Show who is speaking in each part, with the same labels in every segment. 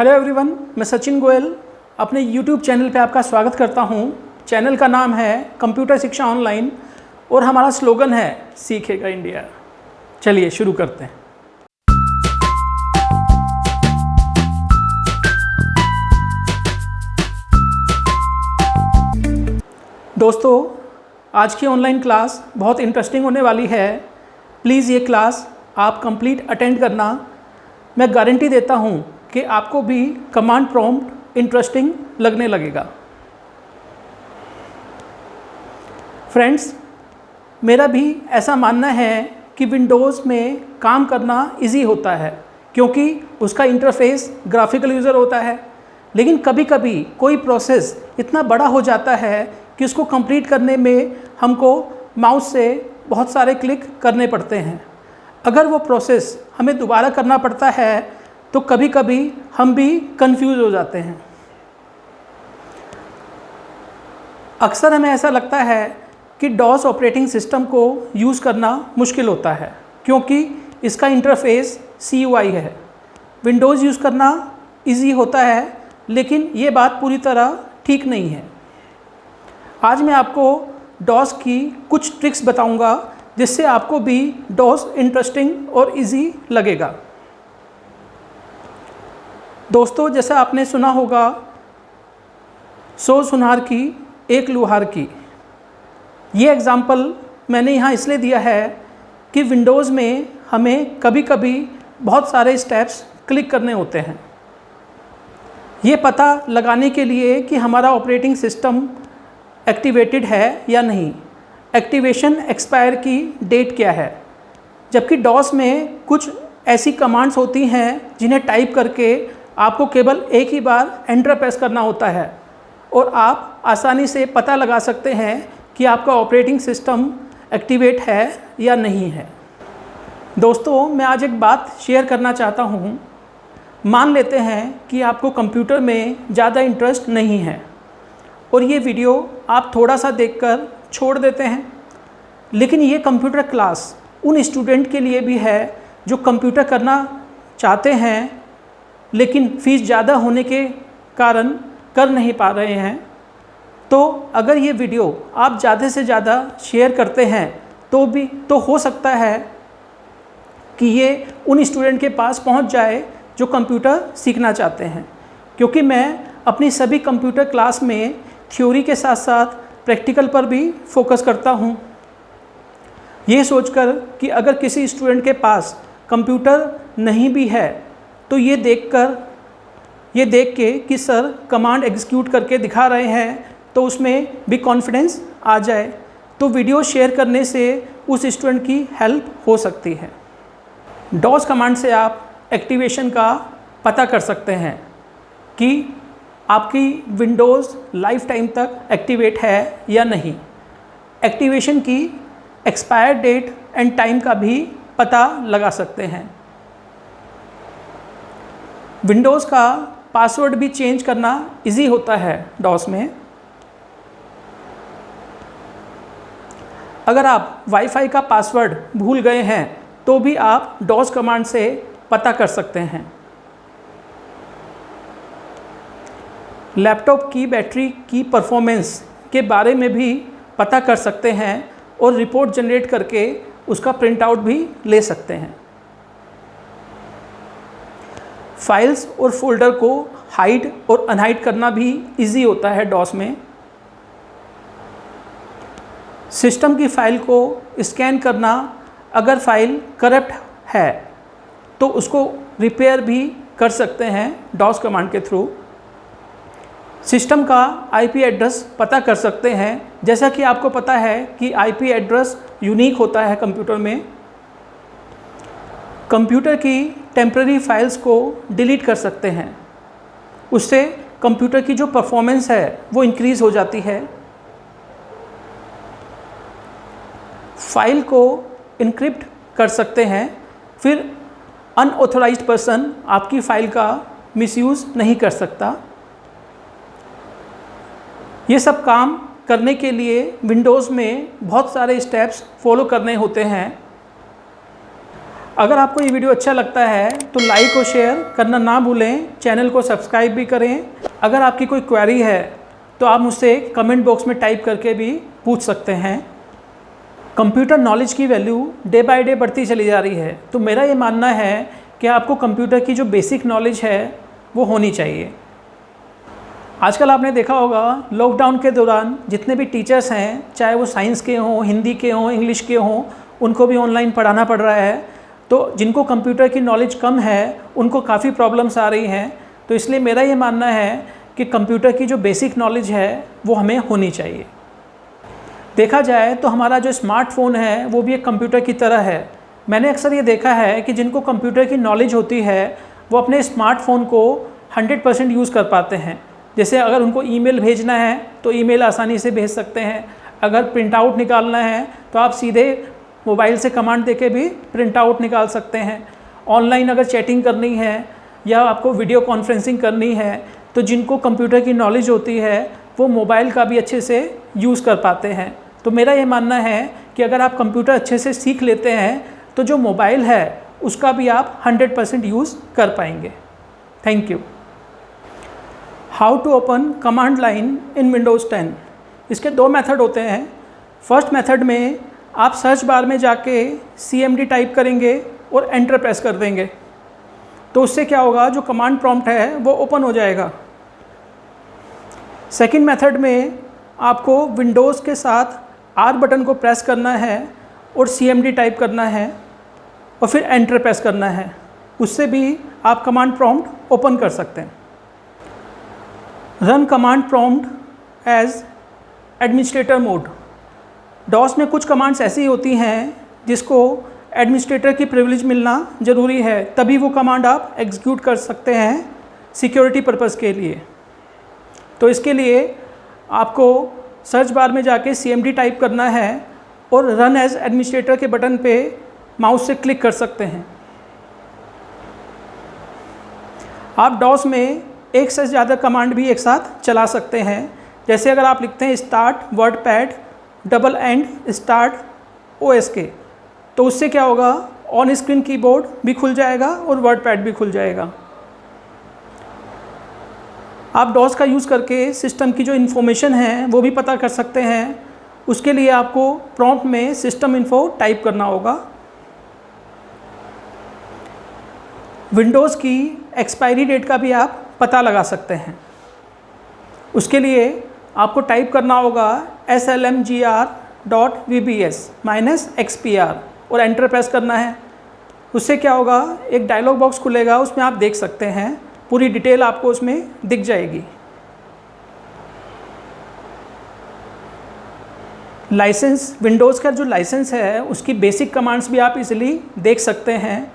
Speaker 1: Hello everyone, मैं सचिन गोयल अपने YouTube channel पे आपका स्वागत करता हूँ। चैनल का नाम है कंप्यूटर शिक्षा ऑनलाइन और हमारा स्लोगन है सीखेगा इंडिया। चलिए शुरू करते हैं। दोस्तों, आज की ऑनलाइन क्लास बहुत इंटरेस्टिंग होने वाली है। प्लीज़ ये क्लास आप कंप्लीट अटेंड करना। मैं गारंटी देता हूँ कि आपको भी कमांड प्रॉम्प्ट इंटरेस्टिंग लगने लगेगा। फ्रेंड्स, मेरा भी ऐसा मानना है कि विंडोज़ में काम करना इजी होता है क्योंकि उसका इंटरफेस ग्राफिकल यूज़र होता है। लेकिन कभी कभी कोई प्रोसेस इतना बड़ा हो जाता है कि उसको कंप्लीट करने में हमको माउस से बहुत सारे क्लिक करने पड़ते हैं। अगर वो प्रोसेस हमें दोबारा करना पड़ता है तो कभी कभी हम भी कंफ्यूज हो जाते हैं। अक्सर हमें ऐसा लगता है कि डॉस ऑपरेटिंग सिस्टम को यूज़ करना मुश्किल होता है क्योंकि इसका इंटरफेस CUI है। विंडोज़ यूज़ करना इजी होता है, लेकिन ये बात पूरी तरह ठीक नहीं है। आज मैं आपको डॉस की कुछ ट्रिक्स बताऊंगा जिससे आपको भी डॉस इंटरेस्टिंग और इजी लगेगा। दोस्तों, जैसा आपने सुना होगा, 100 सुनार की एक लुहार की। ये एग्ज़ाम्पल मैंने यहाँ इसलिए दिया है कि विंडोज़ में हमें कभी कभी बहुत सारे स्टेप्स क्लिक करने होते हैं। ये पता लगाने के लिए कि हमारा ऑपरेटिंग सिस्टम एक्टिवेटेड है या नहीं, एक्टिवेशन एक्सपायर की डेट क्या है। जबकि डॉस में कुछ ऐसी कमांड्स होती हैं जिन्हें टाइप करके आपको केवल एक ही बार एंटर प्रेस करना होता है और आप आसानी से पता लगा सकते हैं कि आपका ऑपरेटिंग सिस्टम एक्टिवेट है या नहीं है। दोस्तों, मैं आज एक बात शेयर करना चाहता हूँ। मान लेते हैं कि आपको कंप्यूटर में ज़्यादा इंटरेस्ट नहीं है और ये वीडियो आप थोड़ा सा देखकर छोड़ देते हैं। लेकिन ये कंप्यूटर क्लास उन स्टूडेंट के लिए भी है जो कंप्यूटर करना चाहते हैं लेकिन फ़ीस ज़्यादा होने के कारण कर नहीं पा रहे हैं। तो अगर ये वीडियो आप ज़्यादा से ज़्यादा शेयर करते हैं तो हो सकता है कि ये उन स्टूडेंट के पास पहुंच जाए जो कंप्यूटर सीखना चाहते हैं। क्योंकि मैं अपनी सभी कंप्यूटर क्लास में थ्योरी के साथ साथ प्रैक्टिकल पर भी फोकस करता हूं, ये सोचकर कि अगर किसी स्टूडेंट के पास कंप्यूटर नहीं भी है तो ये देख के कि सर कमांड एग्जीक्यूट करके दिखा रहे हैं तो उसमें भी कॉन्फिडेंस आ जाए, तो वीडियो शेयर करने से उस स्टूडेंट की हेल्प हो सकती है। डॉस कमांड से आप एक्टिवेशन का पता कर सकते हैं कि आपकी विंडोज़ लाइफ टाइम तक एक्टिवेट है या नहीं। एक्टिवेशन की एक्सपायर डेट एंड टाइम का भी पता लगा सकते हैं। विंडोज़ का पासवर्ड भी चेंज करना इजी होता है डॉस में। अगर आप वाईफाई का पासवर्ड भूल गए हैं तो भी आप डॉस कमांड से पता कर सकते हैं। लैपटॉप की बैटरी की परफॉर्मेंस के बारे में भी पता कर सकते हैं और रिपोर्ट जनरेट करके उसका प्रिंट आउट भी ले सकते हैं। फाइल्स और फोल्डर को हाइड और अनहाइड करना भी इजी होता है डॉस में। सिस्टम की फ़ाइल को स्कैन करना, अगर फाइल करप्ट है तो उसको रिपेयर भी कर सकते हैं डॉस कमांड के थ्रू। सिस्टम का IP एड्रेस पता कर सकते हैं, जैसा कि आपको पता है कि IP एड्रेस यूनिक होता है कंप्यूटर में। कंप्यूटर की टेम्पररी फाइल्स को डिलीट कर सकते हैं, उससे कंप्यूटर की जो परफॉर्मेंस है वो इंक्रीज़ हो जाती है। फाइल को इनक्रिप्ट कर सकते हैं, फिर अनऑथराइज्ड पर्सन आपकी फ़ाइल का मिसयूज़ नहीं कर सकता। ये सब काम करने के लिए विंडोज़ में बहुत सारे स्टेप्स फॉलो करने होते हैं। अगर आपको ये वीडियो अच्छा लगता है तो लाइक और शेयर करना ना भूलें, चैनल को सब्सक्राइब भी करें। अगर आपकी कोई क्वेरी है तो आप मुझसे कमेंट बॉक्स में टाइप करके भी पूछ सकते हैं। कंप्यूटर नॉलेज की वैल्यू डे बाय डे बढ़ती चली जा रही है, तो मेरा ये मानना है कि आपको कंप्यूटर की जो बेसिक नॉलेज है वो होनी चाहिए। आजकल आपने देखा होगा लॉकडाउन के दौरान जितने भी टीचर्स हैं, चाहे वो साइंस के हों, हिंदी के हों, इंग्लिश के हों, उनको भी ऑनलाइन पढ़ाना पड़ रहा है। तो जिनको कंप्यूटर की नॉलेज कम है उनको काफ़ी प्रॉब्लम्स आ रही हैं। तो इसलिए मेरा ये मानना है कि कंप्यूटर की जो बेसिक नॉलेज है वो हमें होनी चाहिए। देखा जाए तो हमारा जो स्मार्टफ़ोन है वो भी एक कंप्यूटर की तरह है। मैंने अक्सर ये देखा है कि जिनको कंप्यूटर की नॉलेज होती है वो अपने स्मार्टफ़ोन को 100% यूज़ कर पाते हैं। जैसे अगर उनको ईमेल भेजना है तो ईमेल आसानी से भेज सकते हैं। अगर प्रिंट आउट निकालना है तो आप सीधे मोबाइल से कमांड देके भी प्रिंट आउट निकाल सकते हैं। ऑनलाइन अगर चैटिंग करनी है या आपको वीडियो कॉन्फ्रेंसिंग करनी है तो जिनको कंप्यूटर की नॉलेज होती है वो मोबाइल का भी अच्छे से यूज़ कर पाते हैं। तो मेरा ये मानना है कि अगर आप कंप्यूटर अच्छे से सीख लेते हैं तो जो मोबाइल है उसका भी आप 100% यूज़ कर पाएंगे। Thank you. How to open command line in Windows 10। इसके दो मेथड होते हैं। फर्स्ट मेथड में आप सर्च बार में जाके CMD टाइप करेंगे और एंटर प्रेस कर देंगे, तो उससे क्या होगा, जो कमांड प्रॉम्प्ट है वो ओपन हो जाएगा। सेकंड मेथड में आपको विंडोज़ के साथ R बटन को प्रेस करना है और CMD टाइप करना है और फिर एंटर प्रेस करना है। उससे भी आप कमांड प्रॉम्प्ट ओपन कर सकते हैं। Run command prompt as administrator mode. DOS में कुछ कमांड्स ऐसी होती हैं जिसको एडमिनिस्ट्रेटर की प्रिविलेज मिलना ज़रूरी है, तभी वो कमांड आप एग्जीक्यूट कर सकते हैं सिक्योरिटी पर्पज़ के लिए। तो इसके लिए आपको सर्च बार में जाके CMD टाइप करना है और रन एज एडमिनिस्ट्रेटर के बटन पे माउस से क्लिक कर सकते हैं। आप डॉस में एक से ज़्यादा कमांड भी एक साथ चला सकते हैं। जैसे अगर आप लिखते हैं start WordPad double and start OSK, तो उससे क्या होगा, ऑन स्क्रीन कीबोर्ड भी खुल जाएगा और वर्डपैड भी खुल जाएगा। आप डॉस का यूज़ करके सिस्टम की जो इन्फॉर्मेशन है वो भी पता कर सकते हैं। उसके लिए आपको प्रॉम्प्ट में सिस्टम इन्फो टाइप करना होगा। विंडोज़ की एक्सपायरी डेट का भी आप पता लगा सकते हैं। उसके लिए आपको टाइप करना होगा slmgr.vbs-xpr और एंटर प्रेस करना है। उससे क्या होगा, एक डायलॉग बॉक्स खुलेगा, उसमें आप देख सकते हैं, पूरी डिटेल आपको उसमें दिख जाएगी। लाइसेंस, विंडोज़ का जो लाइसेंस है उसकी बेसिक कमांड्स भी आप इजीली देख सकते हैं।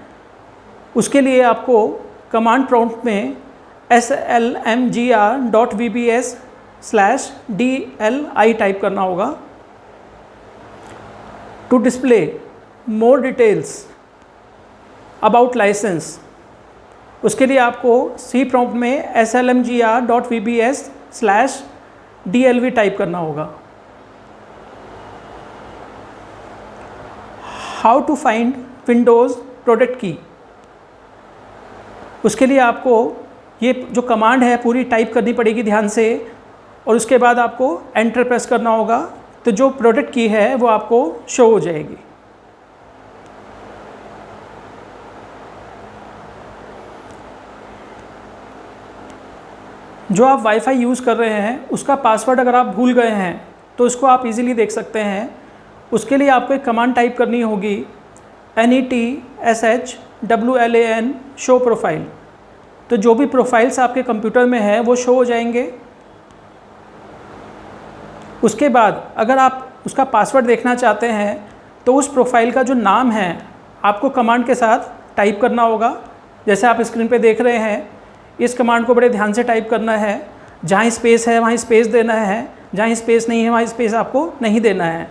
Speaker 1: उसके लिए आपको कमांड प्रॉम्प्ट में slmgr.vbs/DLI टाइप करना होगा। To display more details about license, उसके लिए आपको C प्रॉम्प्ट में slmgr.vbs/DLV टाइप करना होगा। How to find Windows product key, उसके लिए आपको ये जो कमांड है पूरी टाइप करनी पड़ेगी ध्यान से, और उसके बाद आपको एंटर प्रेस करना होगा, तो जो प्रोडक्ट की है वो आपको शो हो जाएगी। जो आप वाईफाई यूज़ कर रहे हैं उसका पासवर्ड अगर आप भूल गए हैं तो उसको आप इजीली देख सकते हैं। उसके लिए आपको एक कमांड टाइप करनी होगी NETSHWLAN शो प्रोफाइल। तो जो भी प्रोफाइल्स आपके कंप्यूटर में है वो शो हो जाएंगे। उसके बाद अगर आप उसका पासवर्ड देखना चाहते हैं तो उस प्रोफाइल का जो नाम है आपको कमांड के साथ टाइप करना होगा। जैसे आप स्क्रीन पे देख रहे हैं, इस कमांड को बड़े ध्यान से टाइप करना है। जहाँ स्पेस है वहाँ स्पेस देना है, जहाँ स्पेस नहीं है वहाँ स्पेस आपको नहीं देना है।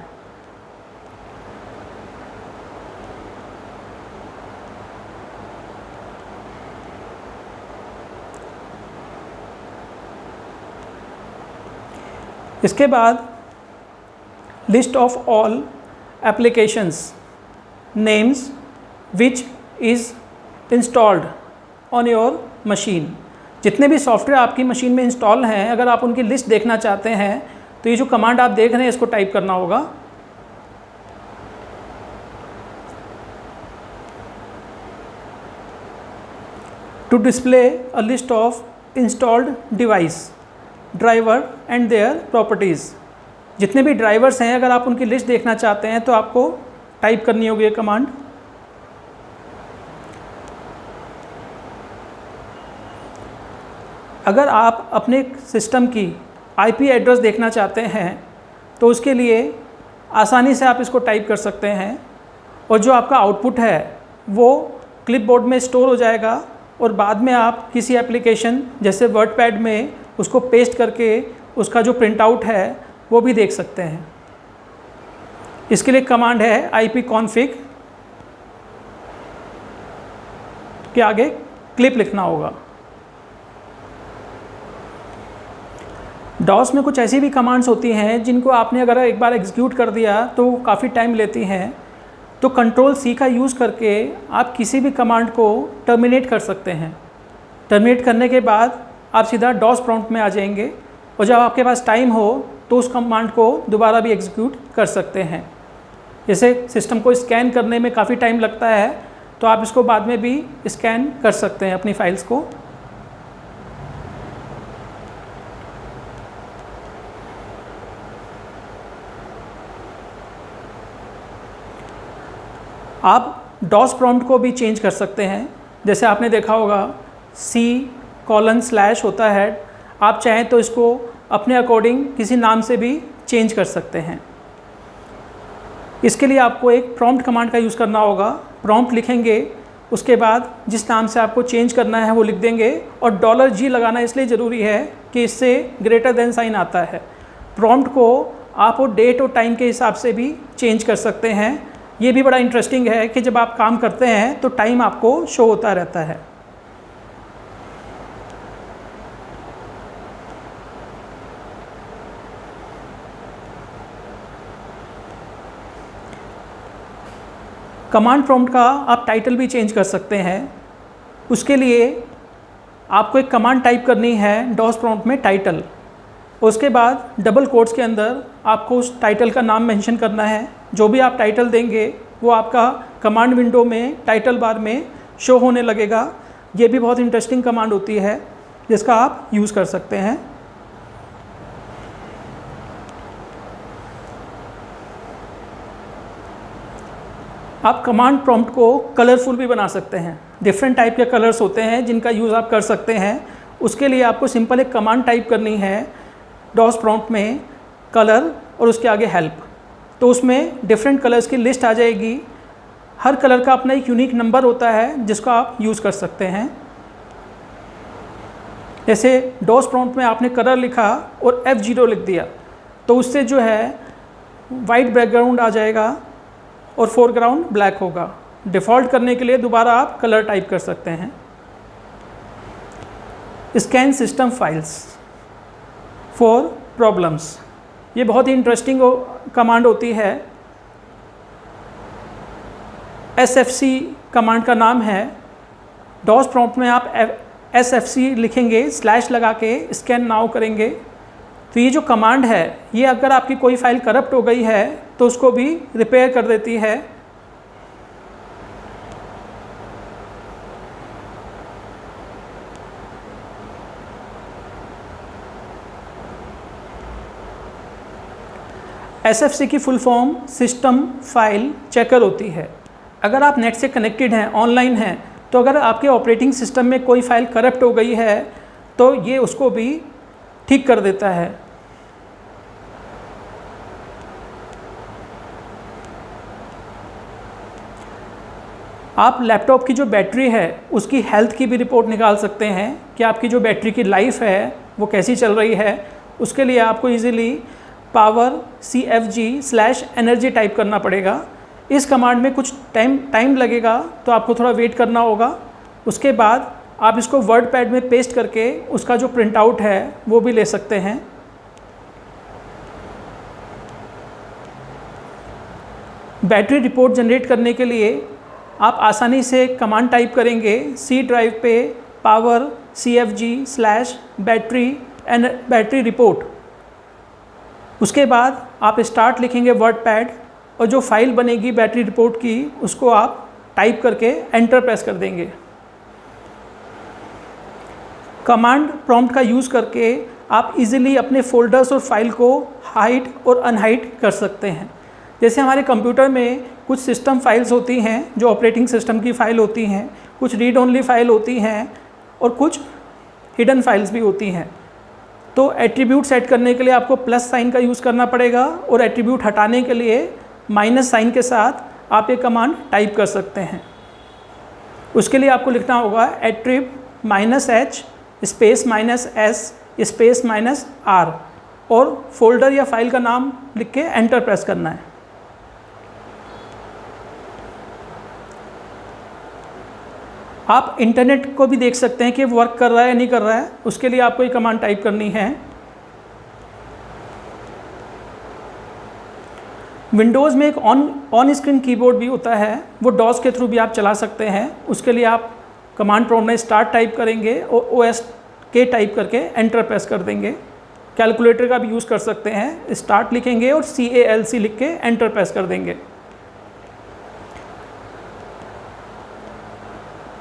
Speaker 1: इसके बाद list of all applications names which is installed on your machine. जितने भी सॉफ्टवेयर आपकी मशीन में इंस्टॉल हैं, अगर आप उनकी लिस्ट देखना चाहते हैं तो ये जो कमांड आप देख रहे हैं इसको टाइप करना होगा। To display a list of installed device, driver and their properties. जितने भी ड्राइवर्स हैं अगर आप उनकी लिस्ट देखना चाहते हैं तो आपको टाइप करनी होगी ये कमांड। अगर आप अपने सिस्टम की आईपी एड्रेस देखना चाहते हैं तो उसके लिए आसानी से आप इसको टाइप कर सकते हैं और जो आपका आउटपुट है वो क्लिपबोर्ड में स्टोर हो जाएगा और बाद में आप किसी एप्लीकेशन जैसे वर्डपैड में उसको पेस्ट करके उसका जो प्रिंट आउट है वो भी देख सकते हैं। इसके लिए कमांड है ipconfig के आगे क्लिप लिखना होगा। डॉस में कुछ ऐसी भी कमांड्स होती हैं जिनको आपने अगर एक बार एग्जीक्यूट कर दिया तो काफ़ी टाइम लेती हैं, तो Ctrl+C का यूज़ करके आप किसी भी कमांड को टर्मिनेट कर सकते हैं। टर्मिनेट करने के बाद आप सीधा डॉस प्रॉम्प्ट में आ जाएंगे और जब आपके पास टाइम हो तो उस कमांड को दोबारा भी एग्जीक्यूट कर सकते हैं। जैसे सिस्टम को स्कैन करने में काफ़ी टाइम लगता है तो आप इसको बाद में भी स्कैन कर सकते हैं अपनी फाइल्स को। आप डॉस प्रॉम्प्ट को भी चेंज कर सकते हैं। जैसे आपने देखा होगा C:/ होता है, आप चाहें तो इसको अपने अकॉर्डिंग किसी नाम से भी चेंज कर सकते हैं। इसके लिए आपको एक प्रॉम्प्ट कमांड का यूज़ करना होगा। प्रॉम्प्ट लिखेंगे, उसके बाद जिस नाम से आपको चेंज करना है वो लिख देंगे और $G लगाना इसलिए ज़रूरी है कि इससे ग्रेटर देन साइन आता है। प्रॉम्प्ट को आप वो डेट और टाइम के हिसाब से भी चेंज कर सकते हैं। ये भी बड़ा इंटरेस्टिंग है कि जब आप काम करते हैं तो टाइम आपको शो होता रहता है। कमांड प्रॉम्प्ट का आप टाइटल भी चेंज कर सकते हैं। उसके लिए आपको एक कमांड टाइप करनी है डॉस प्रॉम्प्ट में टाइटल, उसके बाद डबल कोट्स के अंदर आपको उस टाइटल का नाम मेंशन करना है। जो भी आप टाइटल देंगे वो आपका कमांड विंडो में टाइटल बार में शो होने लगेगा। ये भी बहुत इंटरेस्टिंग कमांड होती है जिसका आप यूज़ कर सकते हैं। आप कमांड प्रॉम्प्ट को कलरफुल भी बना सकते हैं। डिफरेंट टाइप के कलर्स होते हैं जिनका यूज़ आप कर सकते हैं। उसके लिए आपको सिंपल एक कमांड टाइप करनी है डॉस प्रॉम्प्ट में कलर और उसके आगे हेल्प, तो उसमें डिफरेंट कलर्स की लिस्ट आ जाएगी। हर कलर का अपना एक यूनिक नंबर होता है जिसको आप यूज़ कर सकते हैं। जैसे डॉस प्रॉम्प्ट में आपने कलर लिखा और F0 लिख दिया तो उससे जो है वाइट बैकग्राउंड आ जाएगा और फोरग्राउंड ब्लैक होगा। डिफ़ॉल्ट करने के लिए दोबारा आप कलर टाइप कर सकते हैं। Scan system files for problems, ये बहुत ही इंटरेस्टिंग कमांड होती है। SFC कमांड का नाम है। डॉस प्रॉम्प्ट में आप SFC लिखेंगे, स्लैश लगा के स्कैन नाउ करेंगे तो ये जो कमांड है ये अगर आपकी कोई फाइल करप्ट हो गई है तो उसको भी रिपेयर कर देती है। SFC की full form system file checker होती है। अगर आप नेट से कनेक्टेड हैं, ऑनलाइन हैं, तो अगर आपके ऑपरेटिंग सिस्टम में कोई फाइल करप्ट हो गई है तो ये उसको भी ठीक कर देता है। आप लैपटॉप की जो बैटरी है उसकी हेल्थ की भी रिपोर्ट निकाल सकते हैं कि आपकी जो बैटरी की लाइफ है वो कैसी चल रही है। उसके लिए आपको इजीली पावर CFG/energy टाइप करना पड़ेगा। इस कमांड में कुछ टाइम लगेगा तो आपको थोड़ा वेट करना होगा। उसके बाद आप इसको वर्ड पैड में पेस्ट करके उसका जो प्रिंट आउट है वो भी ले सकते हैं। बैटरी रिपोर्ट जनरेट करने के लिए आप आसानी से कमांड टाइप करेंगे सी ड्राइव पे पावर cfg/बैटरी रिपोर्ट। उसके बाद आप स्टार्ट लिखेंगे वर्डपैड और जो फाइल बनेगी बैटरी रिपोर्ट की उसको आप टाइप करके एंटर प्रेस कर देंगे। कमांड प्रॉम्प्ट का यूज़ करके आप इजीली अपने फोल्डर्स और फाइल को हाइड और अनहाइड कर सकते हैं। जैसे हमारे कंप्यूटर में कुछ सिस्टम फाइल्स होती हैं जो ऑपरेटिंग सिस्टम की फ़ाइल होती हैं, कुछ रीड ओनली फाइल होती हैं और कुछ हिडन फाइल्स भी होती हैं। तो एट्रीब्यूट सेट करने के लिए आपको प्लस साइन का यूज़ करना पड़ेगा और एट्रीब्यूट हटाने के लिए माइनस साइन के साथ आप ये कमांड टाइप कर सकते हैं। उसके लिए आपको लिखना होगा एट्रिब -h space -s space -r और फोल्डर या फाइल का नाम लिख के एंटर प्रेस करना है। आप इंटरनेट को भी देख सकते हैं कि वर्क कर रहा है या नहीं कर रहा है। उसके लिए आपको ये कमांड टाइप करनी है। विंडोज़ में एक ऑन स्क्रीन कीबोर्ड भी होता है, वो डॉस के थ्रू भी आप चला सकते हैं। उसके लिए आप कमांड प्रॉम्प्ट में स्टार्ट टाइप करेंगे और OS के टाइप करके एंटर प्रेस कर देंगे। कैलकुलेटर का भी यूज़ कर सकते हैं, स्टार्ट लिखेंगे और CALC लिख के एंटर प्रेस कर देंगे।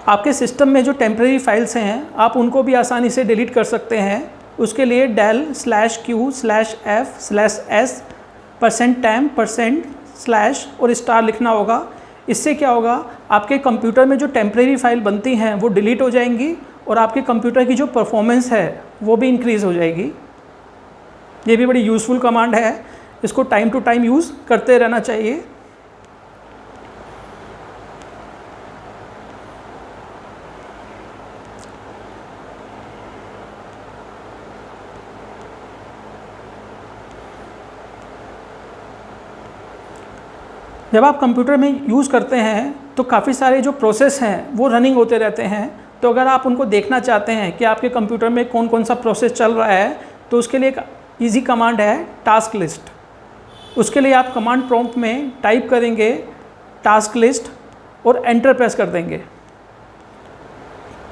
Speaker 1: आपके सिस्टम में जो टेम्प्रेरी फाइल्स हैं आप उनको भी आसानी से डिलीट कर सकते हैं। उसके लिए del/q/f/s%temp% स्लैश और स्टार लिखना होगा। इससे क्या होगा, आपके कंप्यूटर में जो टेम्प्रेरी फाइल बनती हैं वो डिलीट हो जाएंगी और आपके कंप्यूटर की जो परफॉर्मेंस है वो भी इंक्रीज़ हो जाएगी। ये भी बड़ी यूज़फुल कमांड है, इसको टाइम टू टाइम यूज़ करते रहना चाहिए। जब आप कंप्यूटर में यूज़ करते हैं तो काफ़ी सारे जो प्रोसेस हैं वो रनिंग होते रहते हैं। तो अगर आप उनको देखना चाहते हैं कि आपके कंप्यूटर में कौन कौन सा प्रोसेस चल रहा है तो उसके लिए एक ईजी कमांड है टास्क लिस्ट। उसके लिए आप कमांड प्रॉम्प्ट में टाइप करेंगे टास्क लिस्ट और एंटर प्रेस कर देंगे।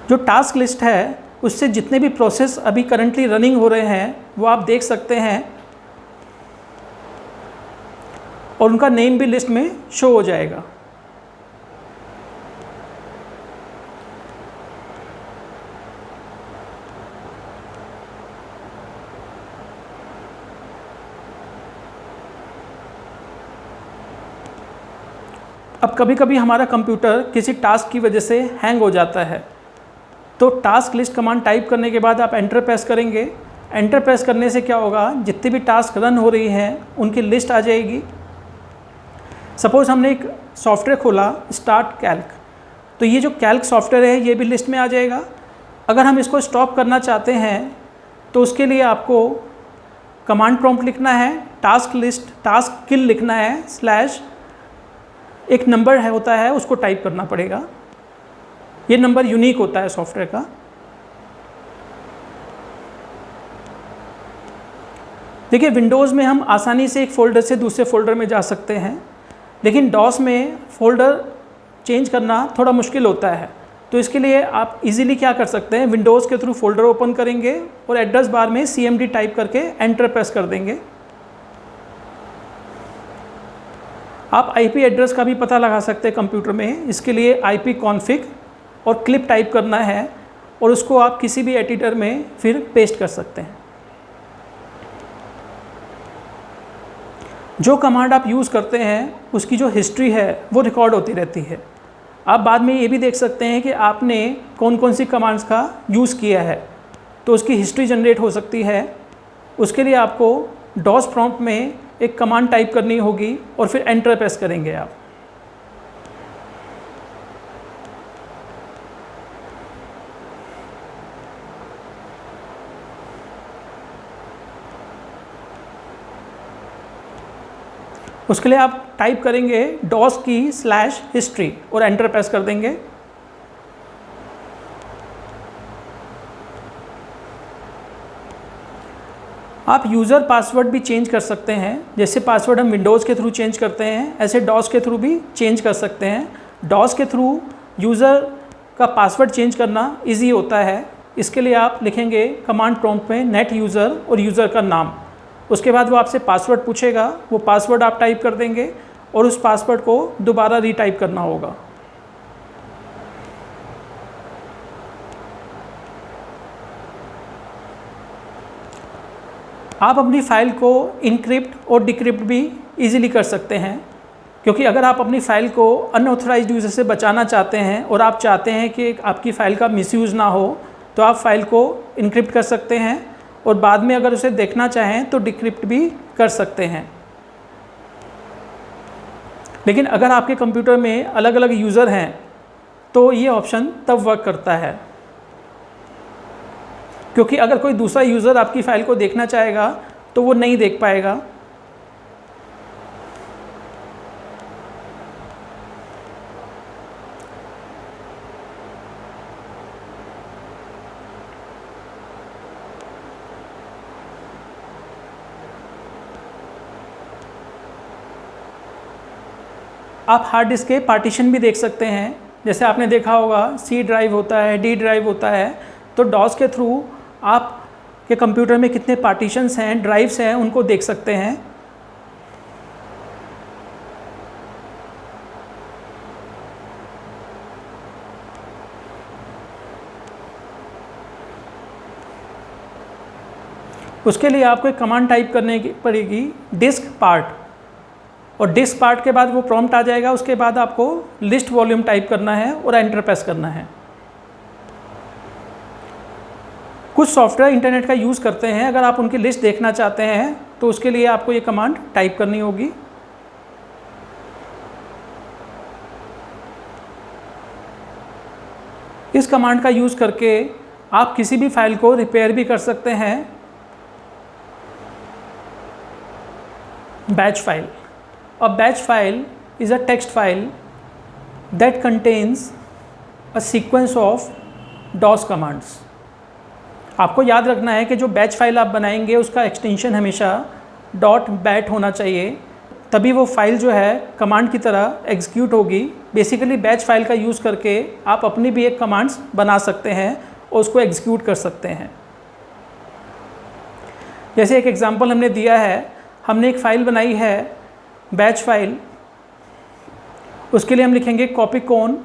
Speaker 1: जो टास्क लिस्ट है उससे जितने भी प्रोसेस अभी करंटली रनिंग हो रहे हैं वो आप देख सकते हैं और उनका नेम भी लिस्ट में शो हो जाएगा। अब कभी कभी हमारा कंप्यूटर किसी टास्क की वजह से हैंग हो जाता है, तो टास्क लिस्ट कमांड टाइप करने के बाद आप एंटर प्रेस करेंगे। एंटर प्रेस करने से क्या होगा, जितनी भी टास्क रन हो रही हैं उनकी लिस्ट आ जाएगी। सपोज़ हमने एक सॉफ्टवेयर खोला स्टार्ट कैल्क, तो ये जो कैल्क सॉफ्टवेयर है ये भी लिस्ट में आ जाएगा। अगर हम इसको स्टॉप करना चाहते हैं तो उसके लिए आपको कमांड प्रॉम्प्ट लिखना है टास्क किल लिखना है स्लैश एक नंबर है होता है उसको टाइप करना पड़ेगा। ये नंबर यूनिक होता है सॉफ्टवेयर का। देखिए विंडोज़ में हम आसानी से एक फ़ोल्डर से दूसरे फ़ोल्डर में जा सकते हैं, लेकिन डॉस में फ़ोल्डर चेंज करना थोड़ा मुश्किल होता है। तो इसके लिए आप इजीली क्या कर सकते हैं, विंडोज़ के थ्रू फ़ोल्डर ओपन करेंगे और एड्रेस बार में CMD टाइप करके एंटर प्रेस कर देंगे। आप IP एड्रेस का भी पता लगा सकते हैं कंप्यूटर में। इसके लिए IP कॉन्फ़िग और क्लिप टाइप करना है और उसको आप किसी भी एडिटर में फिर पेस्ट कर सकते हैं। जो कमांड आप यूज़ करते हैं उसकी जो हिस्ट्री है वो रिकॉर्ड होती रहती है। आप बाद में ये भी देख सकते हैं कि आपने कौन कौन सी कमांड्स का यूज़ किया है, तो उसकी हिस्ट्री जनरेट हो सकती है। उसके लिए आपको डॉस प्रॉम्प्ट में एक कमांड टाइप करनी होगी और फिर एंटर प्रेस करेंगे आप। उसके लिए आप टाइप करेंगे डॉस की /हिस्ट्री और एंटर प्रेस कर देंगे। आप यूज़र पासवर्ड भी चेंज कर सकते हैं। जैसे पासवर्ड हम विंडोज़ के थ्रू चेंज करते हैं, ऐसे डॉस के थ्रू भी चेंज कर सकते हैं। डॉस के थ्रू यूज़र का पासवर्ड चेंज करना इजी होता है। इसके लिए आप लिखेंगे कमांड प्रॉम्प्ट में नेट यूज़र और यूज़र का नाम, उसके बाद वो आपसे पासवर्ड पूछेगा, वो पासवर्ड आप टाइप कर देंगे और उस पासवर्ड को दोबारा रीटाइप करना होगा। आप अपनी फ़ाइल को इनक्रिप्ट और डिक्रिप्ट भी इजीली कर सकते हैं, क्योंकि अगर आप अपनी फ़ाइल को अनऑथराइज्ड यूज़र से बचाना चाहते हैं और आप चाहते हैं कि आपकी फ़ाइल का मिसयूज़ ना हो, तो आप फ़ाइल को इनक्रिप्ट कर सकते हैं और बाद में अगर उसे देखना चाहें तो डिक्रिप्ट भी कर सकते हैं। लेकिन अगर आपके कंप्यूटर में अलग अलग यूज़र हैं तो ये ऑप्शन तब वर्क करता है, क्योंकि अगर कोई दूसरा यूज़र आपकी फ़ाइल को देखना चाहेगा तो वो नहीं देख पाएगा। आप हार्ड डिस्क के पार्टीशन भी देख सकते हैं। जैसे आपने देखा होगा सी ड्राइव होता है, डी ड्राइव होता है, तो डॉस के थ्रू आप के कंप्यूटर में कितने पार्टीशंस हैं, ड्राइव्स हैं, उनको देख सकते हैं। उसके लिए आपको एक कमांड टाइप करने की पड़ेगी, डिस्क पार्ट, और डिस्क पार्ट के बाद वो प्रॉम्प्ट आ जाएगा। उसके बाद आपको लिस्ट वॉल्यूम टाइप करना है और एंटर प्रेस करना है। कुछ सॉफ्टवेयर इंटरनेट का यूज़ करते हैं, अगर आप उनकी लिस्ट देखना चाहते हैं तो उसके लिए आपको ये कमांड टाइप करनी होगी। इस कमांड का यूज़ करके आप किसी भी फाइल को रिपेयर भी कर सकते हैं। Batch file, a batch file is a text file that contains a sequence of DOS commands। आपको याद रखना है कि जो बैच फाइल आप बनाएंगे उसका एक्सटेंशन हमेशा .bat होना चाहिए, तभी वो फाइल जो है कमांड की तरह एग्जीक्यूट होगी। बेसिकली बैच फाइल का यूज़ करके आप अपनी भी एक कमांड्स बना सकते हैं और उसको एग्जीक्यूट कर सकते हैं। जैसे एक एग्जांपल हमने दिया है, हमने एक फ़ाइल बनाई है बैच फाइल, उसके लिए हम लिखेंगे कॉपीकॉन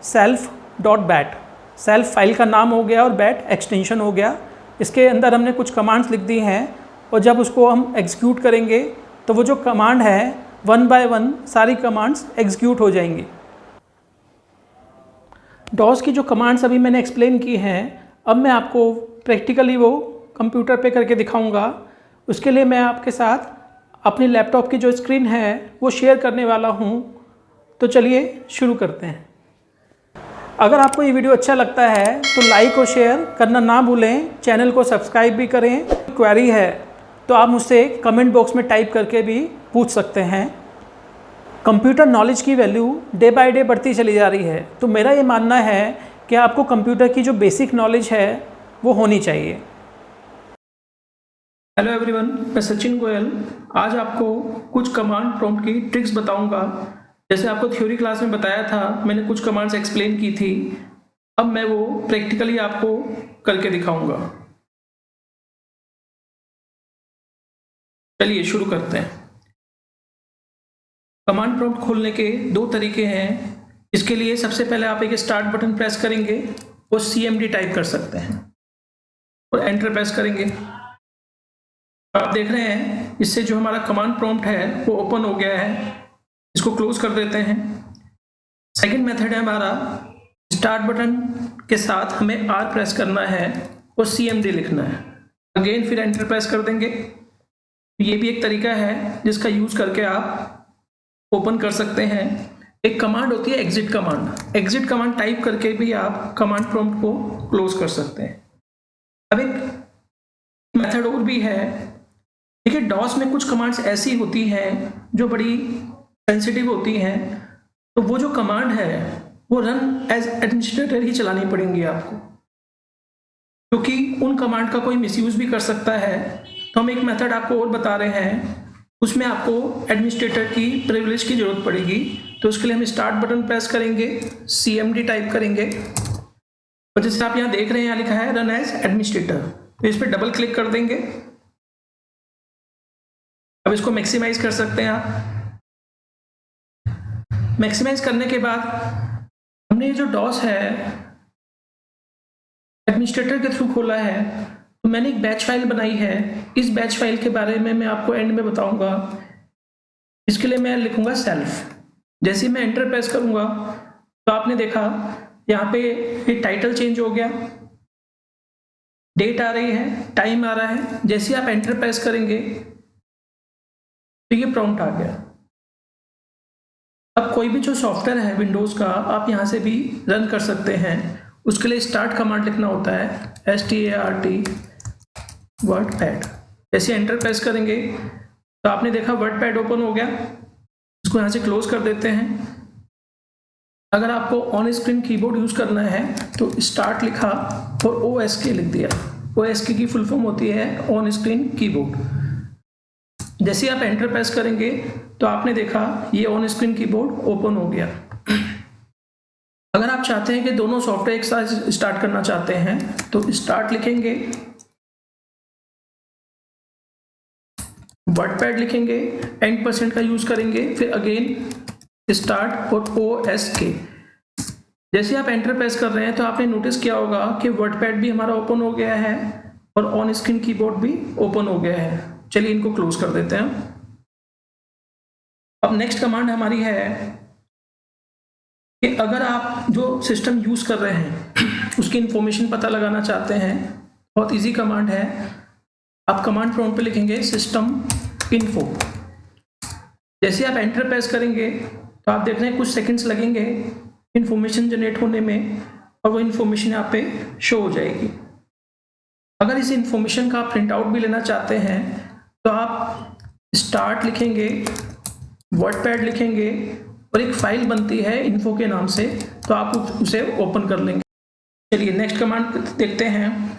Speaker 1: self.bat। सेल्फ फाइल का नाम हो गया और बैट एक्सटेंशन हो गया। इसके अंदर हमने कुछ कमांड्स लिख दी हैं और जब उसको हम एग्जीक्यूट करेंगे तो वो जो कमांड है वन बाय वन सारी कमांड्स एग्जीक्यूट हो जाएंगी। डॉस की जो कमांड्स अभी मैंने एक्सप्लेन की हैं, अब मैं आपको प्रैक्टिकली वो कंप्यूटर पे करके दिखाऊंगा। उसके लिए मैं आपके साथ अपनी लैपटॉप की जो स्क्रीन है वो शेयर करने वाला हूँ। तो चलिए शुरू करते हैं। अगर आपको ये वीडियो अच्छा लगता है तो लाइक और शेयर करना ना भूलें, चैनल को सब्सक्राइब भी करें। क्वेरी है तो आप मुझसे कमेंट बॉक्स में टाइप करके भी पूछ सकते हैं। कंप्यूटर नॉलेज की वैल्यू डे बाय डे बढ़ती चली जा रही है, तो मेरा ये मानना है कि आपको कंप्यूटर की जो बेसिक नॉलेज है वो होनी चाहिए। हेलो एवरीवन, मैं सचिन गोयल आज आपको कुछ कमांड प्रॉम्प्ट की ट्रिक्स बताऊंगा। जैसे आपको थ्योरी क्लास में बताया था, मैंने कुछ कमांड्स एक्सप्लेन की थी, अब मैं वो प्रैक्टिकली आपको करके दिखाऊंगा। चलिए शुरू करते हैं। कमांड प्रॉम्प्ट खोलने के दो तरीके हैं। इसके लिए सबसे पहले आप एक स्टार्ट बटन प्रेस करेंगे और CMD टाइप कर सकते हैं और एंटर प्रेस करेंगे। आप देख रहे हैं इससे जो हमारा कमांड प्रॉम्प्ट है वो ओपन हो गया है। इसको क्लोज कर देते हैं। सेकंड मेथड है हमारा, स्टार्ट बटन के साथ हमें R प्रेस करना है और CMD लिखना है। अगेन फिर एंटर प्रेस कर देंगे। ये भी एक तरीका है जिसका यूज करके आप ओपन कर सकते हैं। एक कमांड होती है exit command. Exit command type करके भी आप कमांड प्रॉम्प्ट को क्लोज कर सकते हैं। अब एक मेथड और भी है। देखिए, डॉस में कुछ कमांड्स ऐसी होती हैं जो बड़ी सेंसिटिव होती हैं, तो वो जो कमांड है वो रन एज एडमिनिस्ट्रेटर ही चलानी पड़ेंगी आपको, क्योंकि उन कमांड का कोई मिसयूज भी कर सकता है। तो हम एक मेथड आपको और बता रहे हैं, उसमें आपको एडमिनिस्ट्रेटर की प्रिविलेज की जरूरत पड़ेगी। तो उसके लिए हम स्टार्ट बटन प्रेस करेंगे, CMD टाइप करेंगे और जैसे आप यहाँ देख रहे हैं यहाँ लिखा है रन एज एडमिनिस्ट्रेटर, तो इस पर डबल क्लिक कर देंगे। अब इसको मैक्सिमाइज कर सकते हैं आप। मैक्सिमाइज करने के बाद हमने ये जो डॉस है एडमिनिस्ट्रेटर के थ्रू खोला है, तो मैंने एक बैच फाइल बनाई है। इस बैच फाइल के बारे में मैं आपको एंड में बताऊंगा। इसके लिए मैं लिखूंगा सेल्फ। जैसे ही मैं एंटर प्रेस करूंगा तो आपने देखा यहाँ पे ये टाइटल चेंज हो गया, डेट आ रही है, टाइम आ रहा है। जैसे ही आप एंटर प्रेस करेंगे तो ये प्रॉम्प्ट आ गया। अब कोई भी जो सॉफ्टवेयर है विंडोज़ का आप यहाँ से भी रन कर सकते हैं। उसके लिए स्टार्ट कमांड लिखना होता है, START वर्डपैड। जैसे एंटर प्रेस करेंगे तो आपने देखा वर्डपैड ओपन हो गया। इसको यहाँ से क्लोज कर देते हैं। अगर आपको ऑन स्क्रीन कीबोर्ड यूज़ करना है तो स्टार्ट लिखा और OSK लिख दिया। OSK की फुल फॉर्म होती है ऑन स्क्रीन कीबोर्ड। जैसे आप एंटर प्रेस करेंगे तो आपने देखा ये ऑन स्क्रीन कीबोर्ड ओपन हो गया। अगर आप चाहते हैं कि दोनों सॉफ्टवेयर एक साथ स्टार्ट करना चाहते हैं तो स्टार्ट लिखेंगे, वर्डपैड लिखेंगे, %% का यूज करेंगे, फिर अगेन स्टार्ट और OSK। जैसे आप एंटर प्रेस कर रहे हैं तो आपने नोटिस किया होगा कि वर्डपैड भी हमारा ओपन हो गया है और ऑन स्क्रीन कीबोर्ड भी ओपन हो गया है। चलिए इनको क्लोज कर देते हैं। अब नेक्स्ट कमांड हमारी है कि अगर आप जो सिस्टम यूज कर रहे हैं उसकी इंफॉर्मेशन पता लगाना चाहते हैं, बहुत इजी कमांड है। आप कमांड प्रॉम्प्ट पे लिखेंगे सिस्टम इन्फो। जैसे आप एंटर प्रेस करेंगे तो आप देख रहे हैं कुछ सेकंड्स लगेंगे इंफॉर्मेशन जनरेट होने में और वो इंफॉर्मेशन यहाँ पे शो हो जाएगी। अगर इस इंफॉर्मेशन का आप प्रिंट आउट भी लेना चाहते हैं तो आप स्टार्ट लिखेंगे, वर्डपैड लिखेंगे और एक फाइल बनती है इन्फो के नाम से, तो आप उसे ओपन कर लेंगे। चलिए नेक्स्ट कमांड देखते हैं।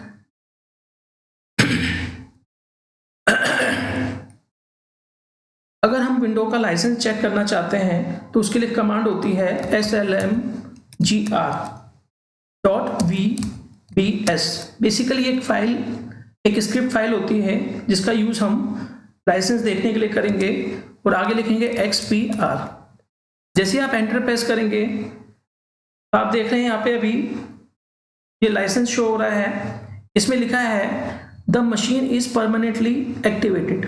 Speaker 1: अगर हम विंडो का लाइसेंस चेक करना चाहते हैं तो उसके लिए कमांड होती है slmgr.vbs। बेसिकली एक फाइल, एक स्क्रिप्ट फाइल होती है जिसका यूज हम लाइसेंस देखने के लिए करेंगे और आगे लिखेंगे XPR। जैसे आप एंटर प्रेस करेंगे तो आप देख रहे हैं यहाँ पे अभी ये लाइसेंस शो हो रहा है। इसमें लिखा है the machine is permanently activated.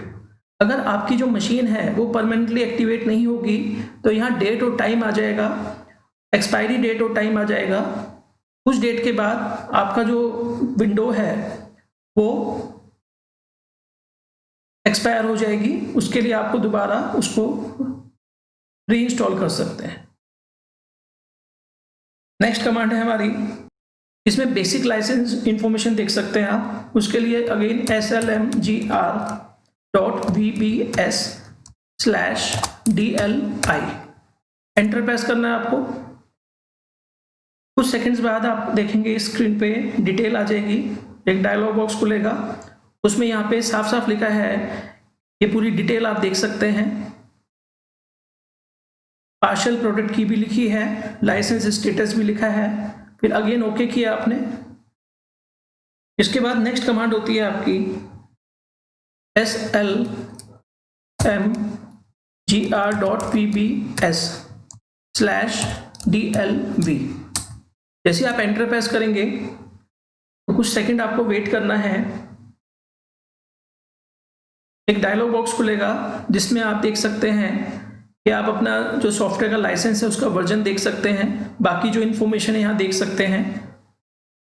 Speaker 1: अगर आपकी जो मशीन है वो परमानेंटली एक्टिवेट नहीं होगी तो यहाँ डेट और टाइम आ जाएगा, एक्सपायरी डेट और टाइम आ जाएगा। उस डेट के बाद आपका जो विंडो है वो एक्सपायर हो जाएगी। उसके लिए आपको दोबारा उसको रीइंस्टॉल कर सकते हैं। नेक्स्ट कमांड है हमारी, इसमें बेसिक लाइसेंस इंफॉर्मेशन देख सकते हैं आप। उसके लिए अगेन slmgr.vbs/DLI एंटर प्रेस करना है आपको। कुछ सेकंड्स बाद आप देखेंगे स्क्रीन पे डिटेल आ जाएगी, एक डायलॉग बॉक्स खुलेगा। उसमें यहाँ पे साफ साफ लिखा है, ये पूरी डिटेल आप देख सकते हैं। पार्शियल प्रोडक्ट की भी लिखी है, लाइसेंस स्टेटस भी लिखा है, फिर अगेन ओके किया आपने। इसके बाद नेक्स्ट कमांड होती है आपकी slmgr.vbs/DLV। जैसे आप एंटर प्रेस करेंगे तो कुछ सेकंड आपको वेट करना है। एक डायलॉग बॉक्स खुलेगा जिसमें आप देख सकते हैं कि आप अपना जो सॉफ्टवेयर का लाइसेंस है उसका वर्जन देख सकते हैं, बाकी जो इन्फॉर्मेशन है यहाँ देख सकते हैं।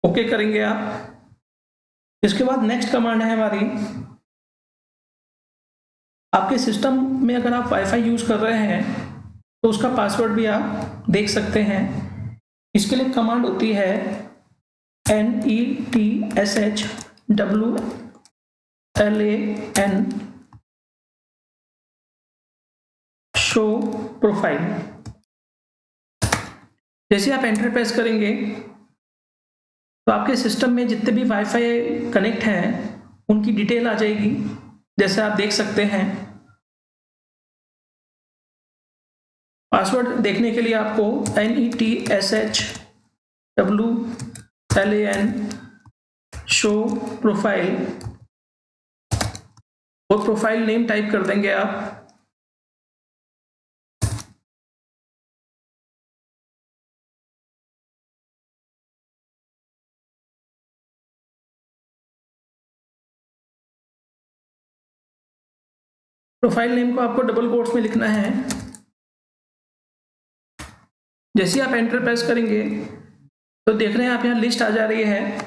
Speaker 1: ओके करेंगे आप। इसके बाद नेक्स्ट कमांड है हमारी, आपके सिस्टम में अगर आप वाईफाई यूज कर रहे हैं तो उसका पासवर्ड भी आप देख सकते हैं। इसके लिए कमांड होती है NETSHWLAN शो प्रोफाइल। जैसे आप एंटर प्रेस करेंगे तो आपके सिस्टम में जितने भी वाईफाई कनेक्ट हैं उनकी डिटेल आ जाएगी, जैसे आप देख सकते हैं। पासवर्ड देखने के लिए आपको NETSHWLAN शो प्रोफाइल और प्रोफाइल नेम टाइप कर देंगे आप। प्रोफाइल नेम को आपको डबल कोट्स में लिखना है। जैसे आप एंटर प्रेस करेंगे तो देख रहे हैं आप यहाँ लिस्ट आ जा रही है,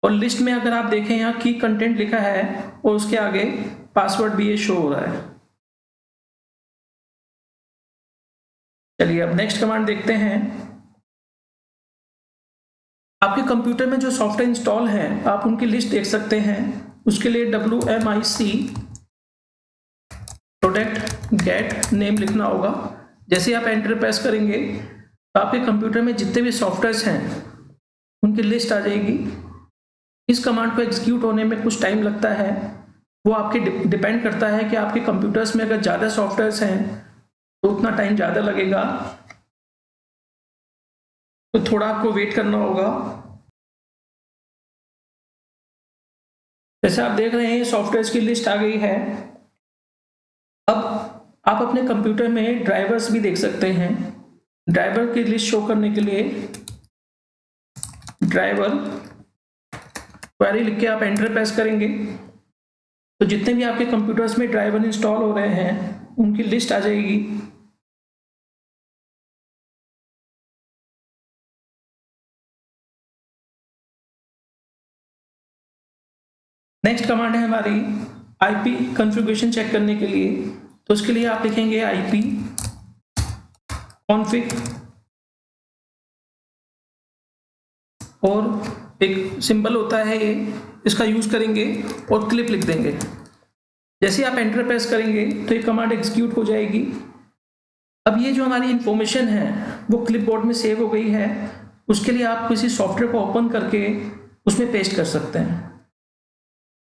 Speaker 1: और लिस्ट में अगर आप देखें यहाँ की कंटेंट लिखा है और उसके आगे पासवर्ड भी ये शो हो रहा है। चलिए अब नेक्स्ट कमांड देखते हैं। आपके कंप्यूटर में जो सॉफ्टवेयर इंस्टॉल है आप उनकी लिस्ट देख सकते हैं। उसके लिए WMIC प्रोडक्ट गेट नेम लिखना होगा। जैसे आप एंटर प्रेस करेंगे तो आपके कंप्यूटर में जितने भी सॉफ्टवेयर्स हैं उनकी लिस्ट आ जाएगी। इस कमांड को एग्जीक्यूट होने में कुछ टाइम लगता है, वो आपके डिपेंड करता है कि आपके कंप्यूटर्स में अगर ज़्यादा सॉफ्टवेयर्स हैं तो उतना टाइम ज़्यादा लगेगा, तो थोड़ा आपको वेट करना होगा। जैसे आप देख रहे हैं सॉफ्टवेयर्स की लिस्ट आ गई है। अब आप अपने कंप्यूटर में ड्राइवर्स भी देख सकते हैं। ड्राइवर की लिस्ट शो करने के लिए ड्राइवर क्वेरी लिख के आप एंटर प्रेस करेंगे तो जितने भी आपके कंप्यूटर्स में ड्राइवर इंस्टॉल हो रहे हैं उनकी लिस्ट आ जाएगी। नेक्स्ट कमांड है हमारी IP कॉन्फ़िगरेशन चेक करने के लिए। तो उसके लिए आप लिखेंगे IP config और एक सिंबल होता है ये, इसका यूज करेंगे और क्लिप लिख देंगे। जैसे आप एंटर प्रेस करेंगे तो ये कमांड एग्जीक्यूट हो जाएगी। अब ये जो हमारी इंफॉर्मेशन है वो क्लिपबोर्ड में सेव हो गई है। उसके लिए आप किसी सॉफ्टवेयर को ओपन करके उसमें पेस्ट कर सकते हैं।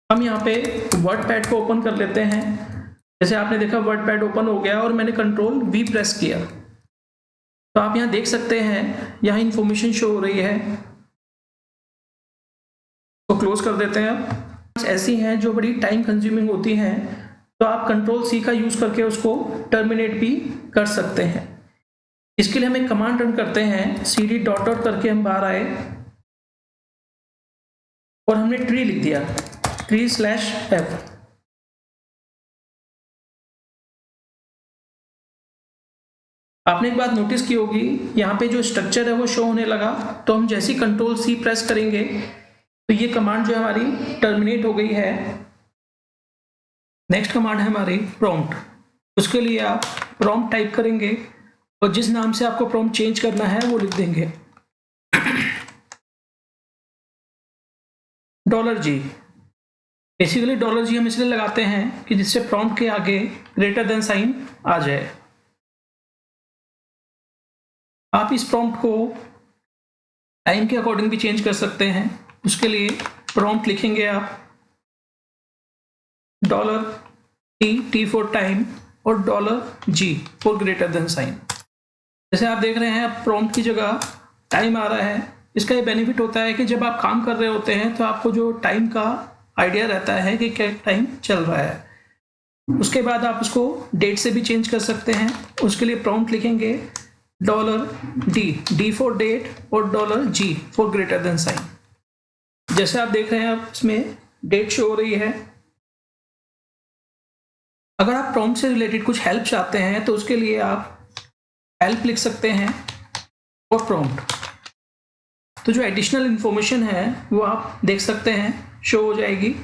Speaker 1: हम यहाँ पे वर्डपैड को ओपन कर लेते हैं। जैसे आपने देखा वर्डपैड ओपन हो गया और मैंने कंट्रोल V प्रेस किया तो आप यहाँ देख सकते हैं यहाँ इंफॉर्मेशन शो हो रही है। तो क्लोज कर देते हैं। अब ऐसी हैं जो बड़ी टाइम कंज्यूमिंग होती हैं तो आप कंट्रोल C का यूज करके उसको टर्मिनेट भी कर सकते हैं। इसके लिए हम एक कमांड रन करते हैं CD डॉट करके हम बाहर आए और हमने ट्री लिख दिया, tree/f। आपने एक बात नोटिस की होगी यहाँ पे जो स्ट्रक्चर है वो शो होने लगा। तो हम जैसे ही कंट्रोल C प्रेस करेंगे तो ये कमांड जो हमारी टर्मिनेट हो गई है। नेक्स्ट कमांड है हमारी प्रॉम्प्ट। उसके लिए आप प्रॉम्प्ट टाइप करेंगे और जिस नाम से आपको प्रॉम्प्ट चेंज करना है वो लिख देंगे $G। बेसिकली $G हम इसलिए लगाते हैं कि जिससे प्रॉम्प्ट के आगे ग्रेटर देन साइन आ जाए। आप इस प्रॉम्प्ट को टाइम के अकॉर्डिंग भी चेंज कर सकते हैं। उसके लिए प्रॉम्प्ट लिखेंगे आप $T फॉर टाइम और $G for greater than sign. जैसे आप देख रहे हैं प्रॉम्प्ट की जगह टाइम आ रहा है। इसका ये बेनिफिट होता है कि जब आप काम कर रहे होते हैं तो आपको जो टाइम का आइडिया रहता है कि क्या टाइम चल रहा है। उसके बाद आप उसको डेट से भी चेंज कर सकते हैं। उसके लिए प्रॉम्प्ट लिखेंगे $D फॉर डेट और $G for greater than sign. जैसे आप देख रहे हैं आप इसमें डेट शो हो रही है। अगर आप प्रॉम्प्ट से रिलेटेड कुछ हेल्प चाहते हैं तो उसके लिए आप हेल्प लिख सकते हैं और प्रॉम्प्ट। तो जो एडिशनल इंफॉर्मेशन है वो आप देख सकते हैं, शो हो जाएगी।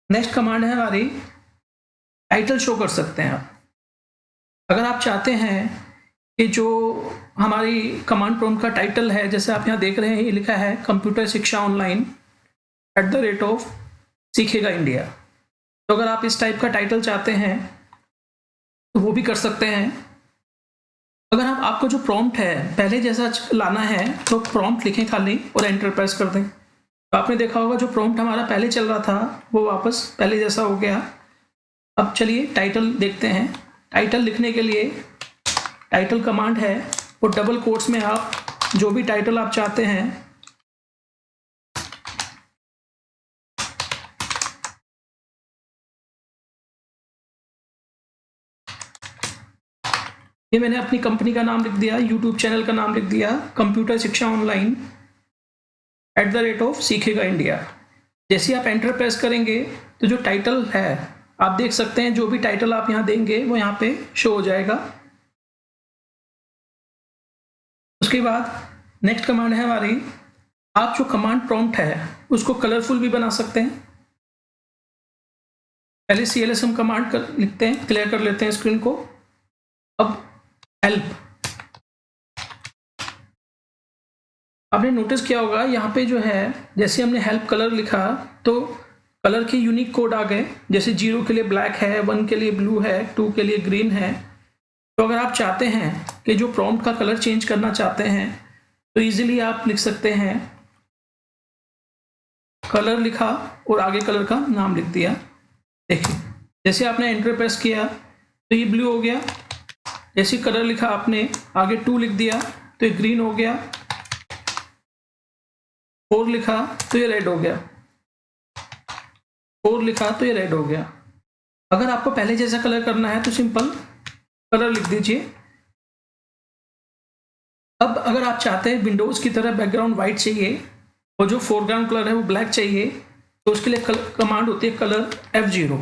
Speaker 1: नेक्स्ट कमांड है हमारी टाइटल शो कर सकते हैं आप। अगर आप चाहते हैं कि जो हमारी कमांड प्रॉम्प्ट का टाइटल है, जैसे आप यहाँ देख रहे हैं ये लिखा है कंप्यूटर शिक्षा ऑनलाइन @सीखेगा इंडिया। तो अगर आप इस टाइप का टाइटल चाहते हैं तो वो भी कर सकते हैं। अगर आपको जो प्रॉम्प्ट है पहले जैसा लाना है तो प्रॉम्प्ट लिखें खाली और एंटर प्रेस कर दें। तो आपने देखा होगा जो प्रॉम्प्ट हमारा पहले चल रहा था वो वापस पहले जैसा हो गया। अब चलिए टाइटल देखते हैं। टाइटल लिखने के लिए टाइटल कमांड है, और डबल कोट्स में आप जो भी टाइटल आप चाहते हैं ये मैंने अपनी कंपनी का नाम लिख दिया, यूट्यूब चैनल का नाम लिख दिया, कंप्यूटर शिक्षा ऑनलाइन @सीखेगा इंडिया। जैसे आप एंटर प्रेस करेंगे तो जो टाइटल है आप देख सकते हैं, जो भी टाइटल आप यहाँ देंगे वो यहाँ पे शो हो जाएगा। उसके बाद नेक्स्ट कमांड है हमारी, आप जो कमांड प्रॉम्प्ट है उसको कलरफुल भी बना सकते हैं। पहले CLS हम कमांड लिखते हैं, क्लियर कर लेते हैं स्क्रीन को। अब हेल्प, आपने नोटिस किया होगा यहाँ पे जो है, जैसे हमने हेल्प कलर लिखा तो कलर के यूनिक कोड आ गए। जैसे 0 के लिए ब्लैक है, 1 के लिए ब्लू है, 2 के लिए ग्रीन है। तो अगर आप चाहते हैं कि जो प्रॉम्प्ट का कलर चेंज करना चाहते हैं तो इजीली आप लिख सकते हैं, कलर लिखा और आगे कलर का नाम लिख दिया। देखिए जैसे आपने एंटर प्रेस किया तो ये ब्लू हो गया, जैसे कलर लिखा आपने आगे 2 लिख दिया तो ये ग्रीन हो गया, 4 लिखा तो ये रेड हो गया, 4 लिखा तो ये रेड हो गया। अगर आपको पहले जैसा कलर करना है तो सिंपल कलर लिख दीजिए। अब अगर आप चाहते हैं विंडोज की तरह बैकग्राउंड वाइट चाहिए और जो फोरग्राउंड कलर है वो ब्लैक चाहिए, तो उसके लिए कमांड होती है कलर F0।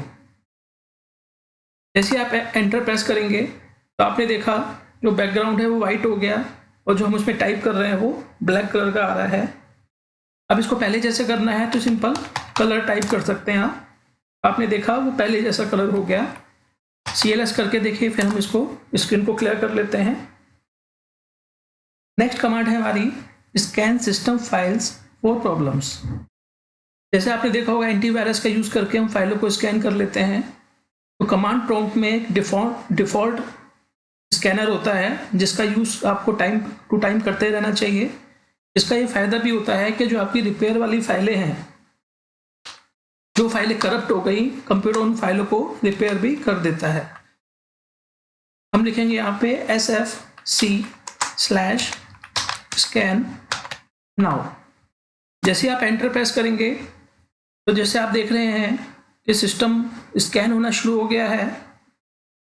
Speaker 1: जैसे आप एंटर प्रेस करेंगे तो आपने देखा जो बैकग्राउंड है वो वाइट हो गया और जो हम उसमें टाइप कर रहे हैं वो ब्लैक कलर का आ रहा है। अब इसको पहले जैसे करना है तो सिंपल कलर टाइप कर सकते हैं आप। आपने देखा वो पहले जैसा कलर हो गया। CLS करके देखिए, फिर हम इसको स्क्रीन को क्लियर कर लेते हैं। नेक्स्ट कमांड है हमारी scan system files for problems. जैसे आपने देखा होगा एंटीवायरस का यूज करके हम फाइलों को स्कैन कर लेते हैं। तो कमांड प्रॉम्प्ट में एक डिफॉल्ट स्कैनर होता है जिसका यूज आपको टाइम टू टाइम करते रहना चाहिए। इसका ये फायदा भी होता है कि जो आपकी रिपेयर वाली फाइलें हैं, जो फाइलें करप्ट हो गई, कंप्यूटर उन फाइलों को रिपेयर भी कर देता है। हम लिखेंगे यहाँ पे sfc/scan now। जैसे आप एंटर प्रेस करेंगे तो जैसे आप देख रहे हैं कि सिस्टम स्कैन होना शुरू हो गया है।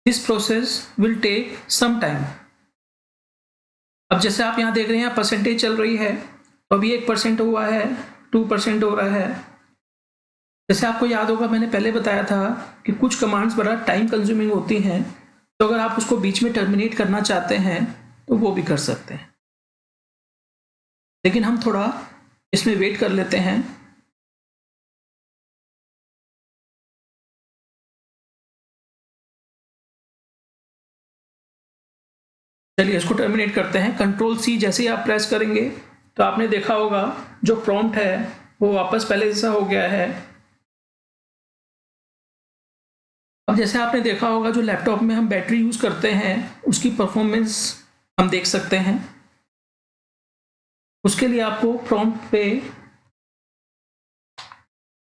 Speaker 1: This process will take some time. अब जैसे आप यहाँ देख रहे हैं परसेंटेज चल रही है, तो अभी 1% हुआ है, 2% हो रहा है। जैसे आपको याद होगा मैंने पहले बताया था कि कुछ कमांड्स बड़ा टाइम कंज्यूमिंग होती हैं, तो अगर आप उसको बीच में टर्मिनेट करना चाहते हैं तो वो भी कर सकते हैं। लेकिन हम थोड़ा इसमें वेट कर लेते हैं। चलिए इसको टर्मिनेट करते हैं। Ctrl+C जैसे ही आप प्रेस करेंगे तो आपने देखा होगा जो प्रॉम्प्ट है वो वापस पहले जैसा हो गया है। अब जैसे आपने देखा होगा जो लैपटॉप में हम बैटरी यूज करते हैं उसकी परफॉर्मेंस हम देख सकते हैं। उसके लिए आपको प्रॉम्प्ट पे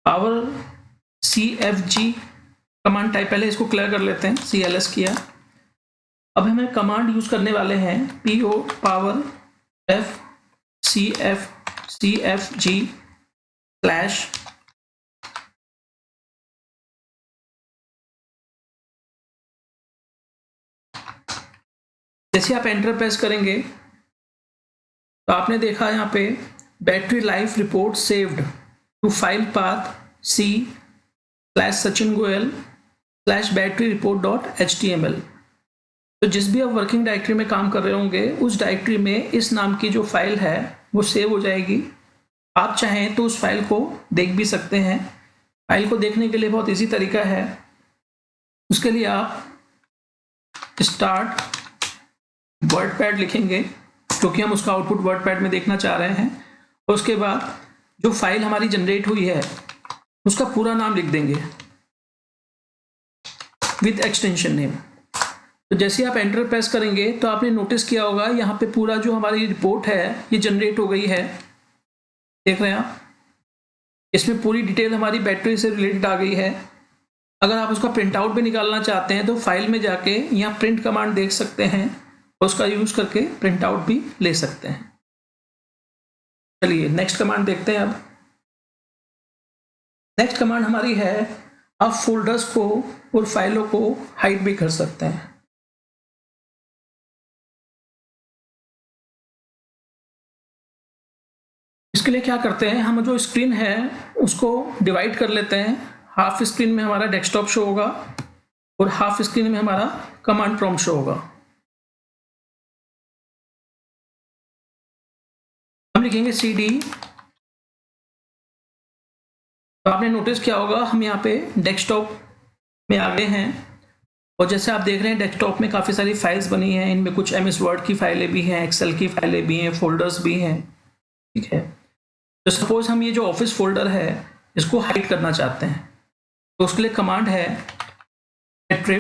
Speaker 1: पावर CFG कमांड टाइप, पहले इसको क्लियर कर लेते हैं, CLS किया। अब हमें कमांड यूज करने वाले हैं PO पावर CFG / जैसे आप एंटर प्रेस करेंगे तो आपने देखा यहाँ पे battery life report saved to file path C/SachinGoel/batteryreport.html। तो जिस भी आप वर्किंग डायरेक्टरी में काम कर रहे होंगे उस डायरेक्टरी में इस नाम की जो फाइल है वो सेव हो जाएगी। आप चाहें तो उस फाइल को देख भी सकते हैं। फाइल को देखने के लिए बहुत इजी तरीका है। उसके लिए आप स्टार्ट वर्डपैड लिखेंगे क्योंकि हम उसका आउटपुट वर्डपैड में देखना चाह रहे हैं, और उसके बाद जो फाइल हमारी जनरेट हुई है उसका पूरा नाम लिख देंगे विद एक्सटेंशन नेम। तो जैसे आप एंटर प्रेस करेंगे तो आपने नोटिस किया होगा यहाँ पे पूरा जो हमारी रिपोर्ट है ये जनरेट हो गई है। देख रहे हैं आप, इसमें पूरी डिटेल हमारी बैटरी से रिलेटेड आ गई है। अगर आप उसका प्रिंट आउट भी निकालना चाहते हैं तो फाइल में जाके यहाँ प्रिंट कमांड देख सकते हैं, उसका यूज करके प्रिंट आउट भी ले सकते हैं। चलिए नेक्स्ट कमांड देखते हैं। अब नेक्स्ट कमांड हमारी है, आप फोल्डर्स को और फाइलों को हाइड भी कर सकते हैं। इसके लिए क्या करते हैं, हम जो स्क्रीन है उसको डिवाइड कर लेते हैं। हाफ स्क्रीन में हमारा डेस्कटॉप शो होगा और हाफ स्क्रीन में हमारा कमांड प्रॉम्प्ट शो होगा। हम लिखेंगे cd। तो आपने नोटिस किया होगा हम यहाँ पे डेस्कटॉप में आ गए हैं और जैसे आप देख रहे हैं डेस्कटॉप में काफ़ी सारी फाइल्स बनी हैं। इनमें कुछ MS वर्ड की फाइलें भी हैं, एक्सेल की फाइलें भी हैं, फोल्डर्स भी हैं। ठीक है, तो सपोज हम ये जो ऑफिस फोल्डर है इसको हाइड करना चाहते हैं, तो उसके लिए कमांड है +H+S+R,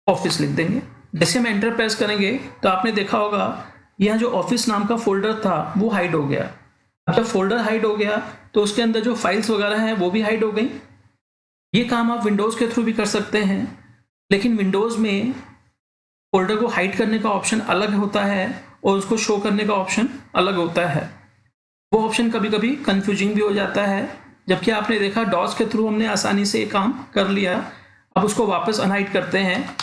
Speaker 1: ऑफिस लिख देंगे। जैसे हम एंटर प्रेस करेंगे तो आपने देखा होगा यह जो ऑफिस नाम का फोल्डर था वो हाइड हो गया। अब जब फोल्डर हाइड हो गया तो उसके अंदर जो फाइल्स वगैरह हैं वो भी हाइड हो गई। ये काम आप विंडोज़ के थ्रू भी कर सकते हैं, लेकिन विंडोज़ में फोल्डर को हाइड करने का ऑप्शन अलग होता है और उसको शो करने का ऑप्शन अलग होता है। वो ऑप्शन कभी कभी कंफ्यूजिंग भी हो जाता है, जबकि आपने देखा डॉस के थ्रू हमने आसानी से ये काम कर लिया। अब उसको वापस अनहाइड करते हैं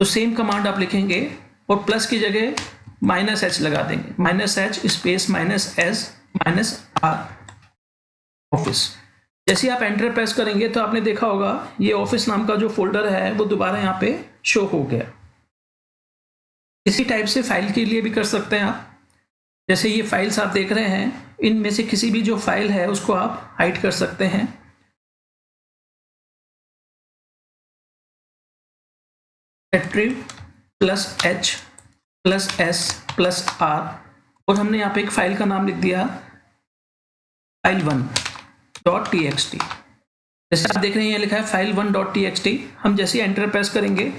Speaker 1: तो सेम कमांड आप लिखेंगे और प्लस की जगह -H लगा देंगे, -H स्पेस -S-R ऑफिस। जैसे आप एंटर प्रेस करेंगे तो आपने देखा होगा ये ऑफिस नाम का जो फोल्डर है वो दोबारा यहाँ पे शो हो गया। इसी टाइप से फाइल के लिए भी कर सकते हैं आप। जैसे ये फाइल्स आप देख रहे हैं, इनमें से किसी भी जो फाइल है उसको आप हाइड कर सकते हैं। +H+S+R और हमने यहाँ पे एक फाइल का नाम लिख दिया file1.txt। जैसे आप देख रहे हैं ये लिखा है file1.txt। हम जैसे एंटर प्रेस करेंगे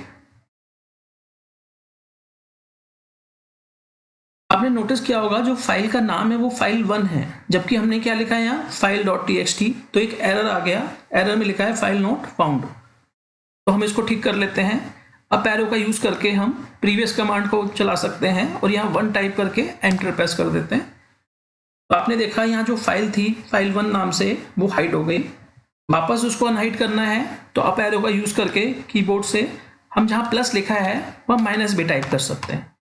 Speaker 1: आपने नोटिस किया होगा जो फाइल का नाम है वो file1 है, जबकि हमने क्या लिखा है यहाँ file.txt। तो एक एरर आ गया, एरर में लिखा है फाइल नॉट फाउंड। तो हम इसको ठीक कर लेते हैं। अप एरो का यूज करके हम प्रीवियस कमांड को चला सकते हैं और यहाँ 1 टाइप करके एंटर प्रेस कर देते हैं। तो आपने देखा यहाँ जो फाइल थी file1 नाम से वो हाइड हो गई। वापस उसको अनहाइड करना है तो अप एरो का यूज करके कीबोर्ड से हम जहाँ प्लस लिखा है वह माइनस भी टाइप कर सकते हैं।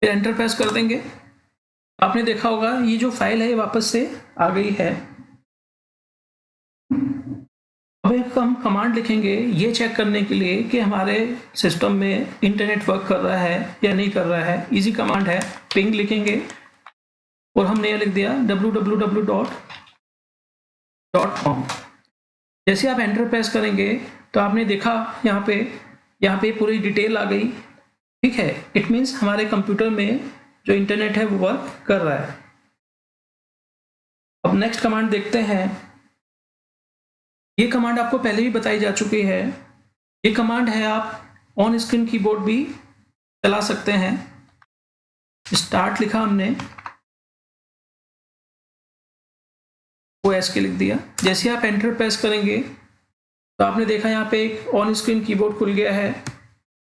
Speaker 1: फिर एंटर प्रेस कर देंगे। आपने देखा होगा ये जो फाइल है ये वापस से आ गई है। अब एक हम कमांड लिखेंगे ये चेक करने के लिए कि हमारे सिस्टम में इंटरनेट वर्क कर रहा है या नहीं कर रहा है। इजी कमांड है, पिंग लिखेंगे और हमने ये लिख दिया www.com। जैसे आप एंटर प्रेस करेंगे तो आपने देखा यहाँ पे पूरी डिटेल आ गई। ठीक है, इट मीन्स हमारे कंप्यूटर में जो इंटरनेट है वो वर्क कर रहा है। अब नेक्स्ट कमांड देखते हैं। ये कमांड आपको पहले भी बताई जा चुकी है। ये कमांड है आप ऑन स्क्रीन कीबोर्ड भी चला सकते हैं। स्टार्ट लिखा हमने, OS के लिख दिया। जैसे आप एंटर प्रेस करेंगे तो आपने देखा यहाँ पे एक ऑन स्क्रीन कीबोर्ड खुल गया है।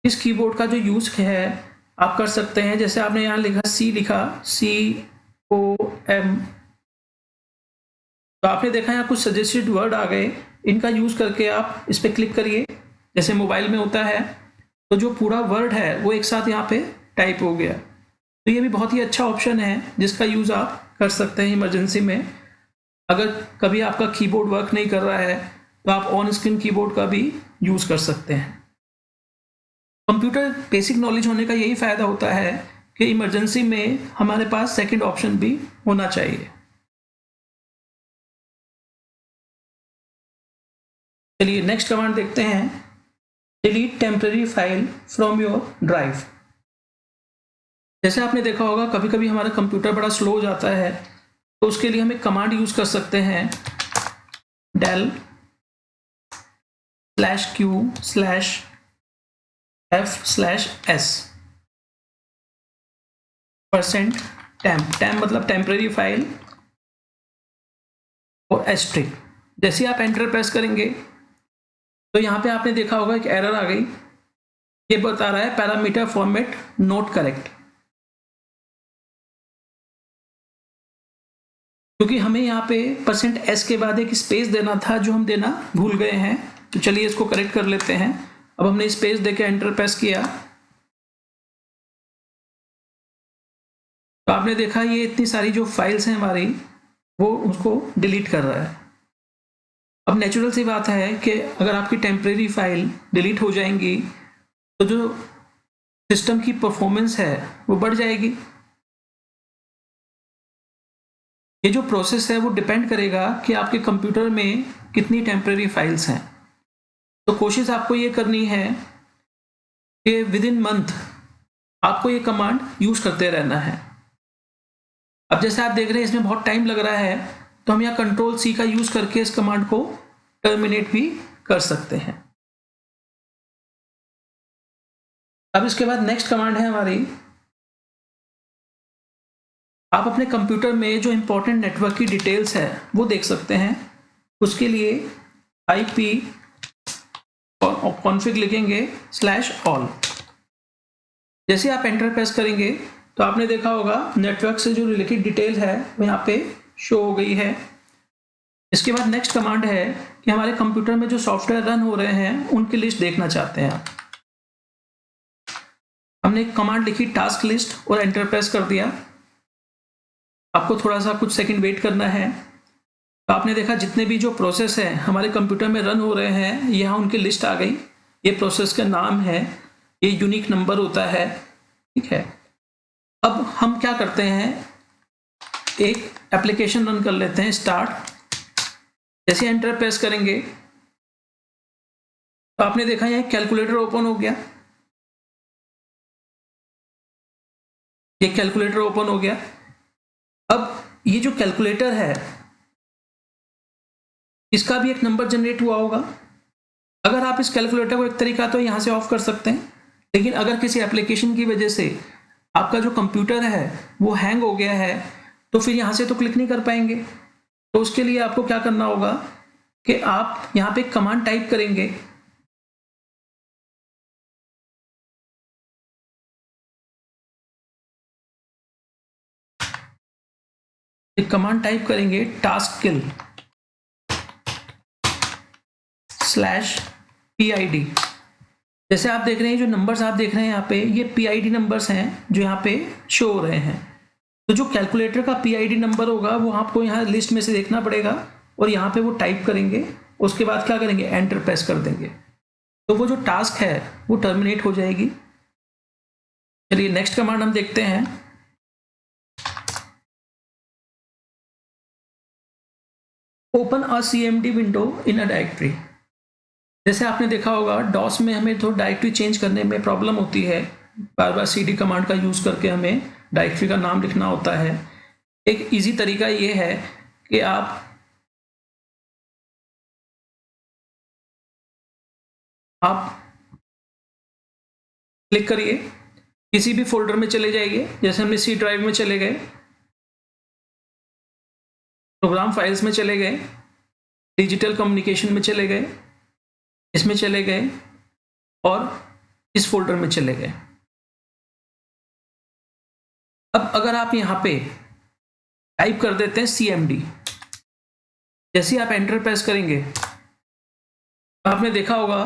Speaker 1: इस कीबोर्ड का जो यूज है आप कर सकते हैं। जैसे आपने यहाँ लिखा COM, तो आपने देखा यहाँ कुछ सजेस्टेड वर्ड आ गए। इनका यूज करके आप इस पर क्लिक करिए, जैसे मोबाइल में होता है, तो जो पूरा वर्ड है वो एक साथ यहाँ पे टाइप हो गया। तो ये भी बहुत ही अच्छा ऑप्शन है जिसका यूज आप कर सकते हैं इमरजेंसी में। अगर कभी आपका कीबोर्ड वर्क नहीं कर रहा है तो आप ऑन स्क्रीन कीबोर्ड का भी यूज कर सकते हैं। कंप्यूटर बेसिक नॉलेज होने का यही फायदा होता है कि इमरजेंसी में हमारे पास सेकंड ऑप्शन भी होना चाहिए। चलिए नेक्स्ट कमांड देखते हैं, delete temporary file from your drive. जैसे आपने देखा होगा कभी कभी हमारा कंप्यूटर बड़ा स्लो हो जाता है, तो उसके लिए हम एक कमांड यूज कर सकते हैं, del /q/ f/s %temp मतलब टेम्परेरी फाइल और एस्ट्रिक। जैसे आप एंटर प्रेस करेंगे तो यहाँ पे आपने देखा होगा एक एरर आ गई, ये बता रहा है पैरामीटर फॉर्मेट नॉट करेक्ट, क्योंकि हमें यहाँ पे %s के बाद एक स्पेस देना था जो हम देना भूल गए हैं। तो चलिए इसको करेक्ट कर लेते हैं। अब हमने स्पेस देके एंटर प्रेस किया तो आपने देखा ये इतनी सारी जो फाइल्स हैं हमारी वो उसको डिलीट कर रहा है। अब नेचुरल सी बात है कि अगर आपकी टेम्परेरी फाइल डिलीट हो जाएंगी तो जो सिस्टम की परफॉर्मेंस है वो बढ़ जाएगी। ये जो प्रोसेस है वो डिपेंड करेगा कि आपके कंप्यूटर में कितनी टेम्परेरी फाइल्स हैं। तो कोशिश आपको ये करनी है कि विद इन मंथ आपको ये कमांड यूज करते रहना है। अब जैसे आप देख रहे हैं इसमें बहुत टाइम लग रहा है, तो हम यहाँ Ctrl+C का यूज करके इस कमांड को टर्मिनेट भी कर सकते हैं। अब इसके बाद नेक्स्ट कमांड है हमारी, आप अपने कंप्यूटर में जो इंपॉर्टेंट नेटवर्क की डिटेल्स है वो देख सकते हैं। उसके लिए IP कॉन्फ़िग लिखेंगे /all। जैसे आप एंटर प्रेस करेंगे तो आपने देखा होगा नेटवर्क से जो रिलेटेड डिटेल है वो यहाँ पे शो हो गई है। इसके बाद नेक्स्ट कमांड है कि हमारे कंप्यूटर में जो सॉफ्टवेयर रन हो रहे हैं उनकी लिस्ट देखना चाहते हैं आप। हमने एक कमांड लिखी टास्क लिस्ट और एंटर प्रेस कर दिया। आपको थोड़ा सा कुछ सेकंड वेट करना है। तो आपने देखा जितने भी जो प्रोसेस है हमारे कंप्यूटर में रन हो रहे हैं यहाँ उनकी लिस्ट आ गई। ये प्रोसेस का नाम है, ये यूनिक नंबर होता है, ठीक है। अब हम क्या करते हैं, एक एप्लीकेशन रन कर लेते हैं स्टार्ट। जैसे एंटर प्रेस करेंगे तो आपने देखा यहाँ कैलकुलेटर ओपन हो गया। ये कैलकुलेटर ओपन हो गया। अब ये जो कैलकुलेटर है इसका भी एक नंबर जनरेट हुआ होगा। अगर आप इस कैलकुलेटर को एक तरीका तो यहाँ से ऑफ कर सकते हैं, लेकिन अगर किसी एप्लीकेशन की वजह से आपका जो कंप्यूटर है वो हैंग हो गया है तो फिर यहाँ से तो क्लिक नहीं कर पाएंगे। तो उसके लिए आपको क्या करना होगा कि आप यहाँ पे कमांड टाइप करेंगे, एक कमांड टाइप करेंगे taskkill /PID। जैसे आप देख रहे हैं जो नंबर्स आप देख रहे हैं यहाँ पे ये PID नंबर्स हैं जो यहाँ पे शो हो रहे हैं। तो जो कैलकुलेटर का PID नंबर होगा वो आपको यहाँ लिस्ट में से देखना पड़ेगा और यहाँ पे वो टाइप करेंगे। उसके बाद क्या करेंगे, एंटर प्रेस कर देंगे तो वो जो टास्क है वो टर्मिनेट हो जाएगी। चलिए नेक्स्ट कमांड हम देखते हैं। Open a CMD window in a directory. जैसे आपने देखा होगा डॉस में हमें तो डायरेक्टरी चेंज करने में प्रॉब्लम होती है, बार बार CD कमांड का यूज करके हमें डायरेक्टरी का नाम लिखना होता है। एक इजी तरीका ये है कि आप क्लिक करिए, किसी भी फोल्डर में चले जाइए। जैसे हमने C ड्राइव में चले गए, प्रोग्राम फाइल्स में चले गए, डिजिटल कम्युनिकेशन में चले गए, इसमें चले गए और इस फोल्डर में चले गए। अब अगर आप यहाँ पे टाइप कर देते हैं CMD, जैसे आप एंटर प्रेस करेंगे तो आपने देखा होगा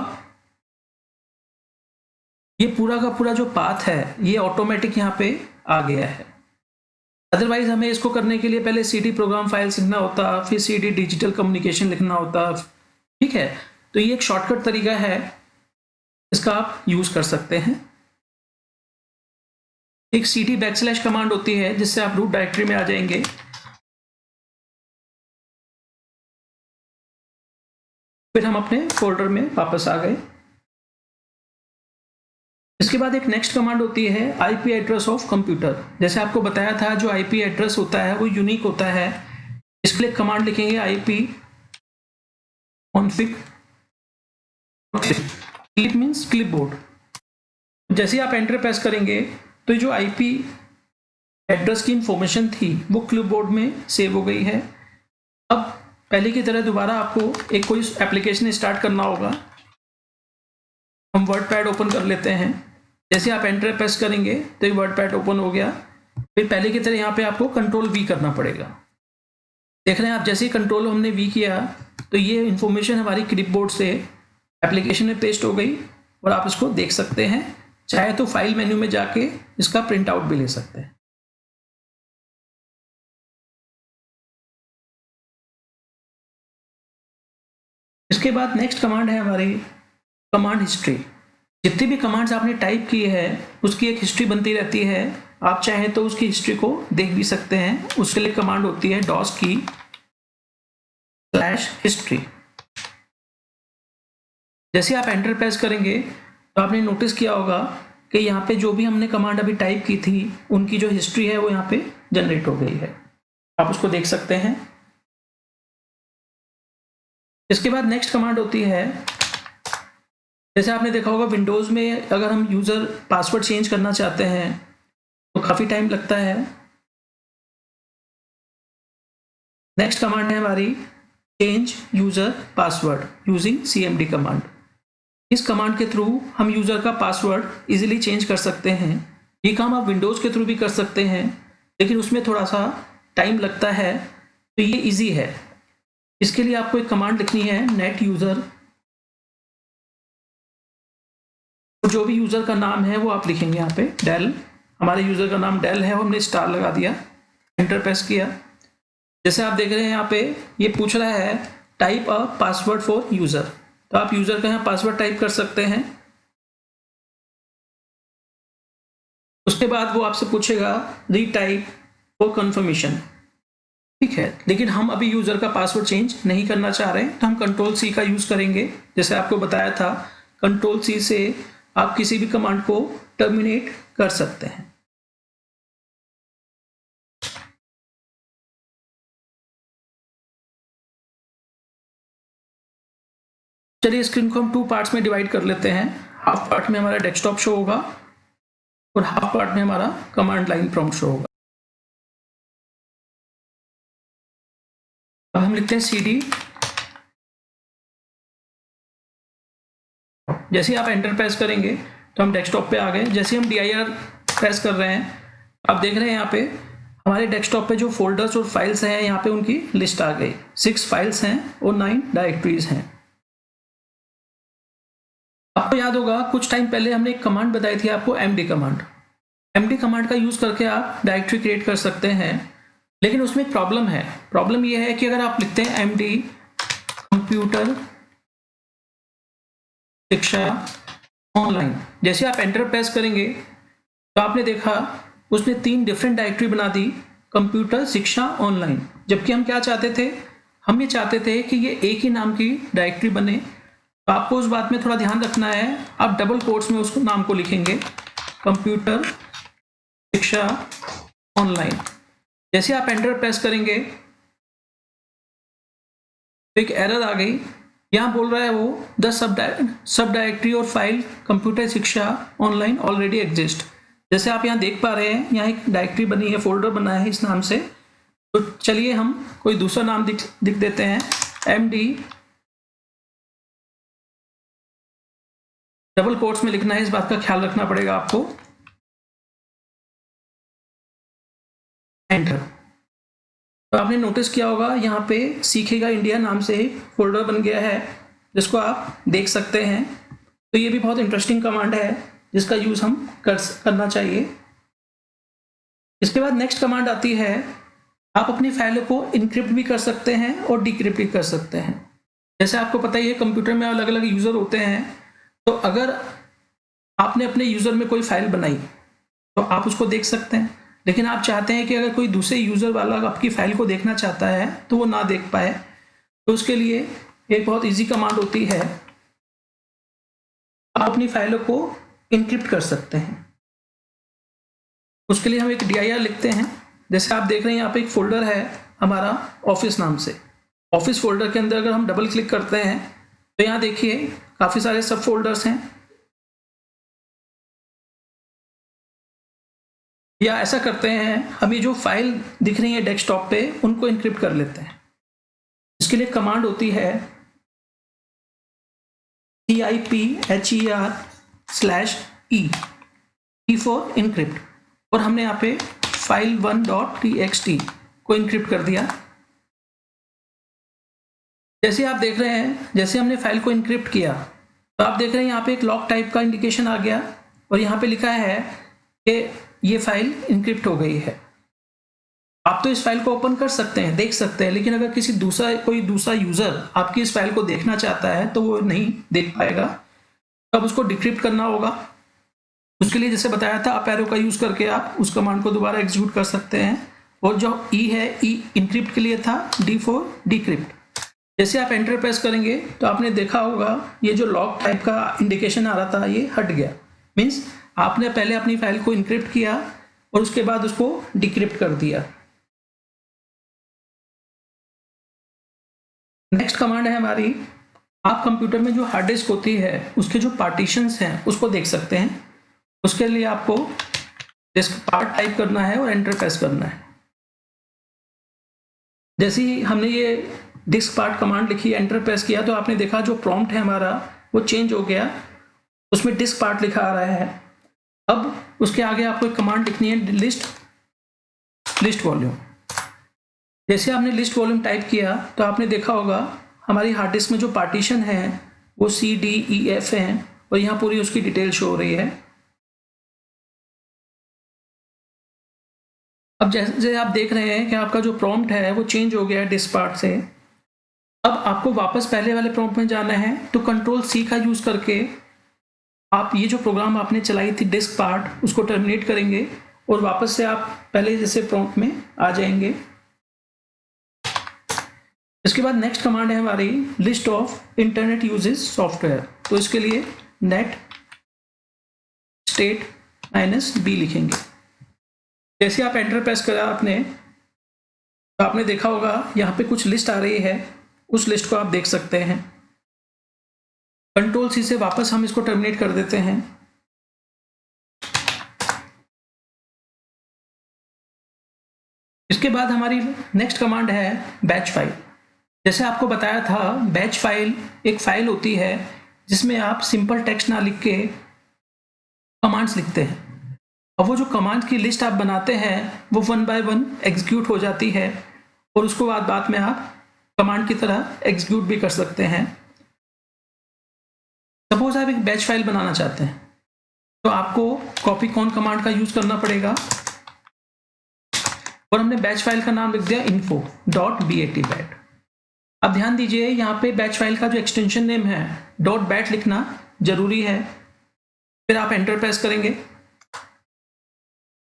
Speaker 1: ये पूरा का पूरा जो पाथ है ये ऑटोमेटिक यहाँ पे आ गया है। अदरवाइज हमें इसको करने के लिए पहले CD प्रोग्राम फाइल्स लिखना होता, फिर CD डिजिटल कम्युनिकेशन लिखना होता, ठीक है। तो ये एक शॉर्टकट तरीका है, इसका आप यूज कर सकते हैं। एक CD / कमांड होती है जिससे आप रूट डायरेक्टरी में आ जाएंगे। फिर हम अपने फोल्डर में वापस आ गए। इसके बाद एक नेक्स्ट कमांड होती है IP एड्रेस ऑफ कंप्यूटर। जैसे आपको बताया था जो IP एड्रेस होता है वो यूनिक होता है। इसके लिए कमांड लिखेंगे IP config, clip means clipboard. जैसे ही आप एंटर प्रेस करेंगे तो जो आईपी एड्रेस की इंफॉर्मेशन थी वो क्लिपबोर्ड में सेव हो गई है। अब पहले की तरह दोबारा आपको एक कोई एप्लीकेशन स्टार्ट करना होगा। हम वर्डपैड ओपन कर लेते हैं। जैसे आप एंटर प्रेस करेंगे तो ये वर्डपैड ओपन हो गया। फिर पहले की तरह यहाँ पे आपको कंट्रोल वी करना पड़ेगा। देख रहे हैं आप, जैसे ही कंट्रोल हमने वी किया तो ये इंफॉर्मेशन हमारी क्लिपबोर्ड से एप्लीकेशन में पेस्ट हो गई और आप इसको देख सकते हैं। चाहे तो फाइल मेन्यू में जाके इसका प्रिंट आउट भी ले सकते हैं। इसके बाद नेक्स्ट कमांड है हमारी कमांड हिस्ट्री। जितनी भी कमांड्स आपने टाइप की है उसकी एक हिस्ट्री बनती रहती है। आप चाहें तो उसकी हिस्ट्री को देख भी सकते हैं। उसके लिए कमांड होती है डॉस की /history। जैसे आप एंटर प्रेस करेंगे तो आपने नोटिस किया होगा कि यहाँ पे जो भी हमने कमांड अभी टाइप की थी उनकी जो हिस्ट्री है वो यहाँ पे जनरेट हो गई है। आप उसको देख सकते हैं। इसके बाद नेक्स्ट कमांड होती है, जैसे आपने देखा होगा विंडोज़ में अगर हम यूज़र पासवर्ड चेंज करना चाहते हैं तो काफ़ी टाइम लगता है। नेक्स्ट कमांड है हमारी change user password using cmd command. इस कमांड के थ्रू हम यूज़र का पासवर्ड इजीली चेंज कर सकते हैं। ये काम आप विंडोज़ के थ्रू भी कर सकते हैं, लेकिन उसमें थोड़ा सा टाइम लगता है, तो ये इजी है। इसके लिए आपको एक कमांड लिखनी है नेट यूज़र, जो भी यूज़र का नाम है वो आप लिखेंगे यहाँ पे डेल। हमारे यूज़र का नाम डेल है और हमने स्टार लगा दिया, एंटर प्रेस किया। जैसे आप देख रहे हैं यहाँ पे ये पूछ रहा है type a password for user, तो आप यूज़र का यहाँ पासवर्ड टाइप कर सकते हैं। उसके बाद वो आपसे पूछेगा रीटाइप फॉर कंफर्मेशन, ठीक है। लेकिन हम अभी यूज़र का पासवर्ड चेंज नहीं करना चाह रहे, तो हम कंट्रोल सी का यूज़ करेंगे। जैसे आपको बताया था, कंट्रोल सी से आप किसी भी कमांड को टर्मिनेट कर सकते हैं। चलिए स्क्रीन को हम 2 पार्ट्स में डिवाइड कर लेते हैं। हाफ पार्ट में हमारा डेस्कटॉप शो होगा और हाफ पार्ट में हमारा कमांड लाइन प्रॉम्प्ट शो होगा। अब हम लिखते हैं cd। जैसे आप एंटर प्रेस करेंगे तो हम डेस्कटॉप पे आ गए। जैसे हम dir प्रेस कर रहे हैं, आप देख रहे हैं यहाँ पे हमारे डेस्कटॉप पे जो फोल्डर्स और फाइल्स हैं यहाँ पे उनकी लिस्ट आ गई। 6 फाइल्स हैं और 9 डायरेक्टरीज हैं। आपको याद होगा कुछ टाइम पहले हमने एक कमांड बताई थी आपको md कमांड। md कमांड का यूज करके आप डायरेक्टरी क्रिएट कर सकते हैं, लेकिन उसमें एक प्रॉब्लम है। प्रॉब्लम यह है कि अगर आप लिखते हैं md कंप्यूटर शिक्षा ऑनलाइन, जैसे आप एंटर प्रेस करेंगे तो आपने देखा उसने 3 डिफरेंट डायरेक्टरी बना दी, कंप्यूटर शिक्षा ऑनलाइन। जबकि हम क्या चाहते थे, हम ये चाहते थे कि ये एक ही नाम की डायरेक्टरी बने। तो आपको उस बात में थोड़ा ध्यान रखना है। आप डबल कोट्स में उस नाम को लिखेंगे, कंप्यूटर शिक्षा ऑनलाइन। जैसे आप एंटर प्रेस करेंगे तो एक एरर आ गई। यहाँ बोल रहा है वो द सब डायरेक्टरी और फाइल कंप्यूटर शिक्षा ऑनलाइन ऑलरेडी एग्जिस्ट। जैसे आप यहाँ देख पा रहे हैं, यहाँ एक डायरेक्टरी बनी है, फोल्डर बना है इस नाम से। तो चलिए हम कोई दूसरा नाम लिख देते हैं, md डबल कोट्स में लिखना है, इस बात का ख्याल रखना पड़ेगा आपको। एंटर। तो आपने नोटिस किया होगा यहाँ पे सीखेगा इंडिया नाम से एक फोल्डर बन गया है, जिसको आप देख सकते हैं। तो ये भी बहुत इंटरेस्टिंग कमांड है जिसका यूज हम करना चाहिए। इसके बाद नेक्स्ट कमांड आती है, आप अपनी फाइलों को इनक्रिप्ट भी कर सकते हैं और डिक्रिप्ट भी कर सकते हैं। जैसे आपको पता ही है कंप्यूटर में अलग अलग यूजर होते हैं, तो अगर आपने अपने यूजर में कोई फाइल बनाई तो आप उसको देख सकते हैं, लेकिन आप चाहते हैं कि अगर कोई दूसरे यूजर वाला आपकी फाइल को देखना चाहता है तो वो ना देख पाए, तो उसके लिए एक बहुत इजी कमांड होती है, आप अपनी फाइलों को इनक्रिप्ट कर सकते हैं। उसके लिए हम एक dir लिखते हैं। जैसे आप देख रहे हैं यहाँ पे एक फोल्डर है हमारा ऑफिस नाम से। ऑफिस फोल्डर के अंदर अगर हम डबल क्लिक करते हैं तो यहाँ देखिए काफ़ी सारे सब फोल्डर्स हैं। या ऐसा करते हैं, हमें जो फाइल दिख रही है डेस्कटॉप पे उनको इनक्रिप्ट कर लेते हैं। इसके लिए कमांड होती है CIPHER/E फॉर इनक्रिप्ट, और हमने यहाँ पे file1.txt को इनक्रिप्ट कर दिया। जैसे आप देख रहे हैं, जैसे हमने फाइल को इनक्रिप्ट किया तो आप देख रहे हैं यहाँ पे एक लॉक टाइप का इंडिकेशन आ गया और यहाँ पे लिखा है कि ये फाइल इनक्रिप्ट हो गई है। आप तो इस फाइल को ओपन कर सकते हैं, देख सकते हैं, लेकिन अगर कोई दूसरा यूजर आपकी इस फाइल को देखना चाहता है तो वो नहीं देख पाएगा। तो अब उसको डिक्रिप्ट करना होगा। उसके लिए जैसे बताया था, अप एरो का यूज करके आप उस कमांड को दोबारा एग्जीक्यूट कर सकते हैं। और जो ई है, ई इनक्रिप्ट के लिए था, डी फॉर डिक्रिप्ट। जैसे आप एंटर प्रेस करेंगे तो आपने देखा होगा ये जो लॉक टाइप का इंडिकेशन आ रहा था ये हट गया। मीन्स आपने पहले अपनी फाइल को इनक्रिप्ट किया और उसके बाद उसको डिक्रिप्ट कर दिया। नेक्स्ट कमांड है हमारी, आप कंप्यूटर में जो हार्ड डिस्क होती है उसके जो पार्टीशंस हैं उसको देख सकते हैं। उसके लिए आपको डिस्क पार्ट टाइप करना है और एंटर प्रेस करना है। जैसे ही हमने ये डिस्क पार्ट कमांड लिखी, एंटर प्रेस किया, तो आपने देखा जो प्रॉम्प्ट है हमारा वो चेंज हो गया, उसमें डिस्क पार्ट लिखा आ रहा है। अब उसके आगे आपको एक कमांड लिखनी है, लिस्ट वॉल्यूम। जैसे आपने लिस्ट वॉल्यूम टाइप किया तो आपने देखा होगा हमारी हार्ड डिस्क में जो पार्टीशन है वो CDEF है और यहाँ पूरी उसकी डिटेल शो हो रही है। अब जैसे आप देख रहे हैं कि आपका जो प्रॉम्प्ट है वो चेंज हो गया है डिस्क पार्ट से। अब आपको वापस पहले वाले प्रॉम्प्ट में जाना है, तो Ctrl+C का यूज करके आप ये जो प्रोग्राम आपने चलाई थी डिस्क पार्ट उसको टर्मिनेट करेंगे और वापस से आप पहले जैसे प्रॉम्प्ट में आ जाएंगे। इसके बाद नेक्स्ट कमांड है हमारी list of internet uses software. तो इसके लिए नेट स्टेट -b लिखेंगे। जैसे आप एंटर प्रेस करा आपने, तो आपने देखा होगा यहाँ पे कुछ लिस्ट आ रही है, उस लिस्ट को आप देख सकते हैं। Ctrl+C से वापस हम इसको टर्मिनेट कर देते हैं। इसके बाद हमारी नेक्स्ट कमांड है बैच फाइल। जैसे आपको बताया था, बैच फाइल एक फाइल होती है जिसमें आप सिंपल टेक्स्ट ना लिख के कमांड्स लिखते हैं। अब वो जो कमांड की लिस्ट आप बनाते हैं वो 1 बाय 1 एग्जीक्यूट हो जाती है और उसको बाद में आप कमांड की तरह एग्जीक्यूट भी कर सकते हैं। सपोज आप एक बैच फाइल बनाना चाहते हैं तो आपको कॉपी कॉन कमांड का यूज करना पड़ेगा और हमने बैच फाइल का नाम लिख दिया info.bat। अब ध्यान दीजिए, यहाँ पे बैच फाइल का जो एक्सटेंशन नेम है .bat लिखना जरूरी है। फिर आप एंटर प्रेस करेंगे।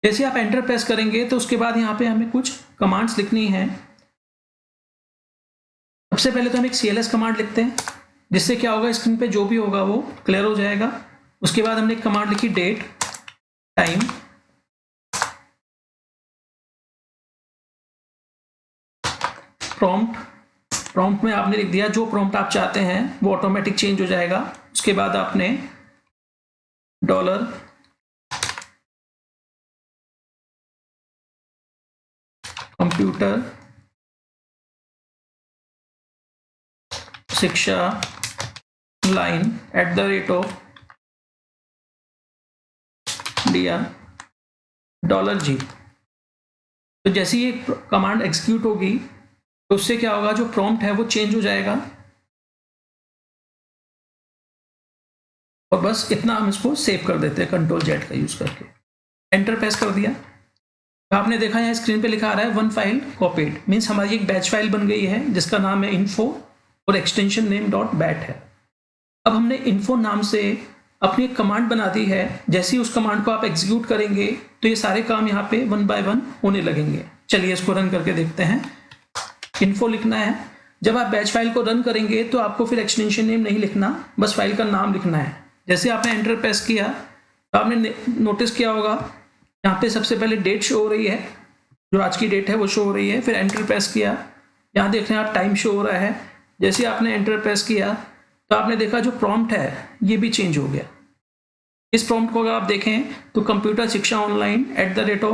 Speaker 1: जैसे आप एंटर प्रेस करेंगे तो उसके बाद यहाँ पे हमें कुछ कमांड्स लिखनी है। सबसे पहले तो हम एक CLS कमांड लिखते हैं, जिससे क्या होगा स्क्रीन पे जो भी होगा वो क्लियर हो जाएगा। उसके बाद हमने एक कमांड लिखी डेट टाइम, प्रॉम्प्ट में आपने लिख दिया जो प्रॉम्प्ट आप चाहते हैं वो ऑटोमेटिक चेंज हो जाएगा। उसके बाद आपने डॉलर कंप्यूटर शिक्षा लाइन @ दिया $G। तो जैसे ही ये कमांड एग्जीक्यूट होगी तो उससे क्या होगा, जो प्रॉम्प्ट है वो चेंज हो जाएगा। और बस इतना हम इसको सेव कर देते हैं Ctrl+Z का यूज करके। एंटर प्रेस कर दिया तो आपने देखा यहाँ स्क्रीन पे लिखा आ रहा है 1 फाइल कॉपीड। मीन्स हमारी एक बैच फाइल बन गई है जिसका नाम है info और एक्सटेंशन नेम .bat है। अब हमने info नाम से अपनी एक कमांड बना दी है। जैसे ही उस कमांड को आप एग्जीक्यूट करेंगे तो ये सारे काम यहाँ पे 1 बाय 1 होने लगेंगे। चलिए इसको रन करके देखते हैं। info लिखना है। जब आप बैच फाइल को रन करेंगे तो आपको फिर एक्सटेंशन नेम नहीं लिखना, बस फाइल का नाम लिखना है। जैसे आपने एंटर प्रेस किया तो आपने नोटिस किया होगा यहाँ पे सबसे पहले डेट शो हो रही है, जो आज की डेट है वो शो हो रही है। फिर एंटर प्रेस किया, यहाँ देख रहे हैं आप टाइम शो हो रहा है। जैसे आपने एंटर प्रेस किया तो आपने देखा जो प्रॉम्प्ट है ये भी चेंज हो गया। इस प्रॉम्प्ट को अगर आप देखें तो कंप्यूटर शिक्षा ऑनलाइन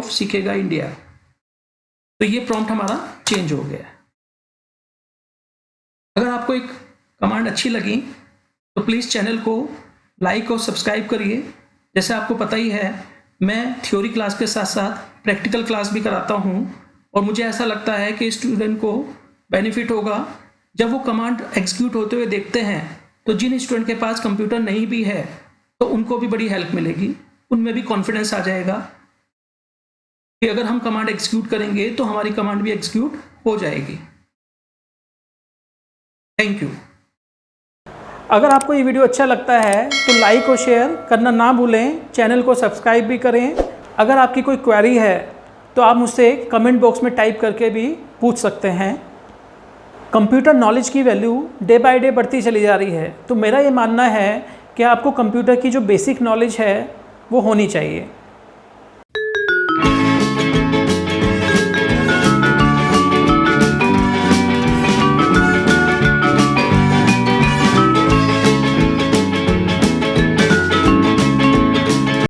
Speaker 1: @सीखेगा इंडिया, तो ये प्रॉम्प्ट हमारा चेंज हो गया है। अगर आपको एक कमांड अच्छी लगी तो प्लीज़ चैनल को लाइक और सब्सक्राइब करिए। जैसे आपको पता ही है, मैं थ्योरी क्लास के साथ साथ प्रैक्टिकल क्लास भी कराता हूँ, और मुझे ऐसा लगता है कि स्टूडेंट को बेनिफिट होगा जब वो कमांड एग्जीक्यूट होते हुए देखते हैं। तो जिन स्टूडेंट के पास कंप्यूटर नहीं भी है तो उनको भी बड़ी हेल्प मिलेगी, उनमें भी कॉन्फिडेंस आ जाएगा कि अगर हम कमांड एग्जीक्यूट करेंगे तो हमारी कमांड भी एग्जीक्यूट हो जाएगी। Thank you. अगर आपको ये वीडियो अच्छा लगता है तो लाइक और शेयर करना ना भूलें, चैनल को सब्सक्राइब भी करें। अगर आपकी कोई क्वेरी है तो आप मुझसे कमेंट बॉक्स में टाइप करके भी पूछ सकते हैं। कंप्यूटर नॉलेज की वैल्यू डे बाय डे बढ़ती चली जा रही है, तो मेरा ये मानना है कि आपको कंप्यूटर की जो बेसिक नॉलेज है वो होनी चाहिए।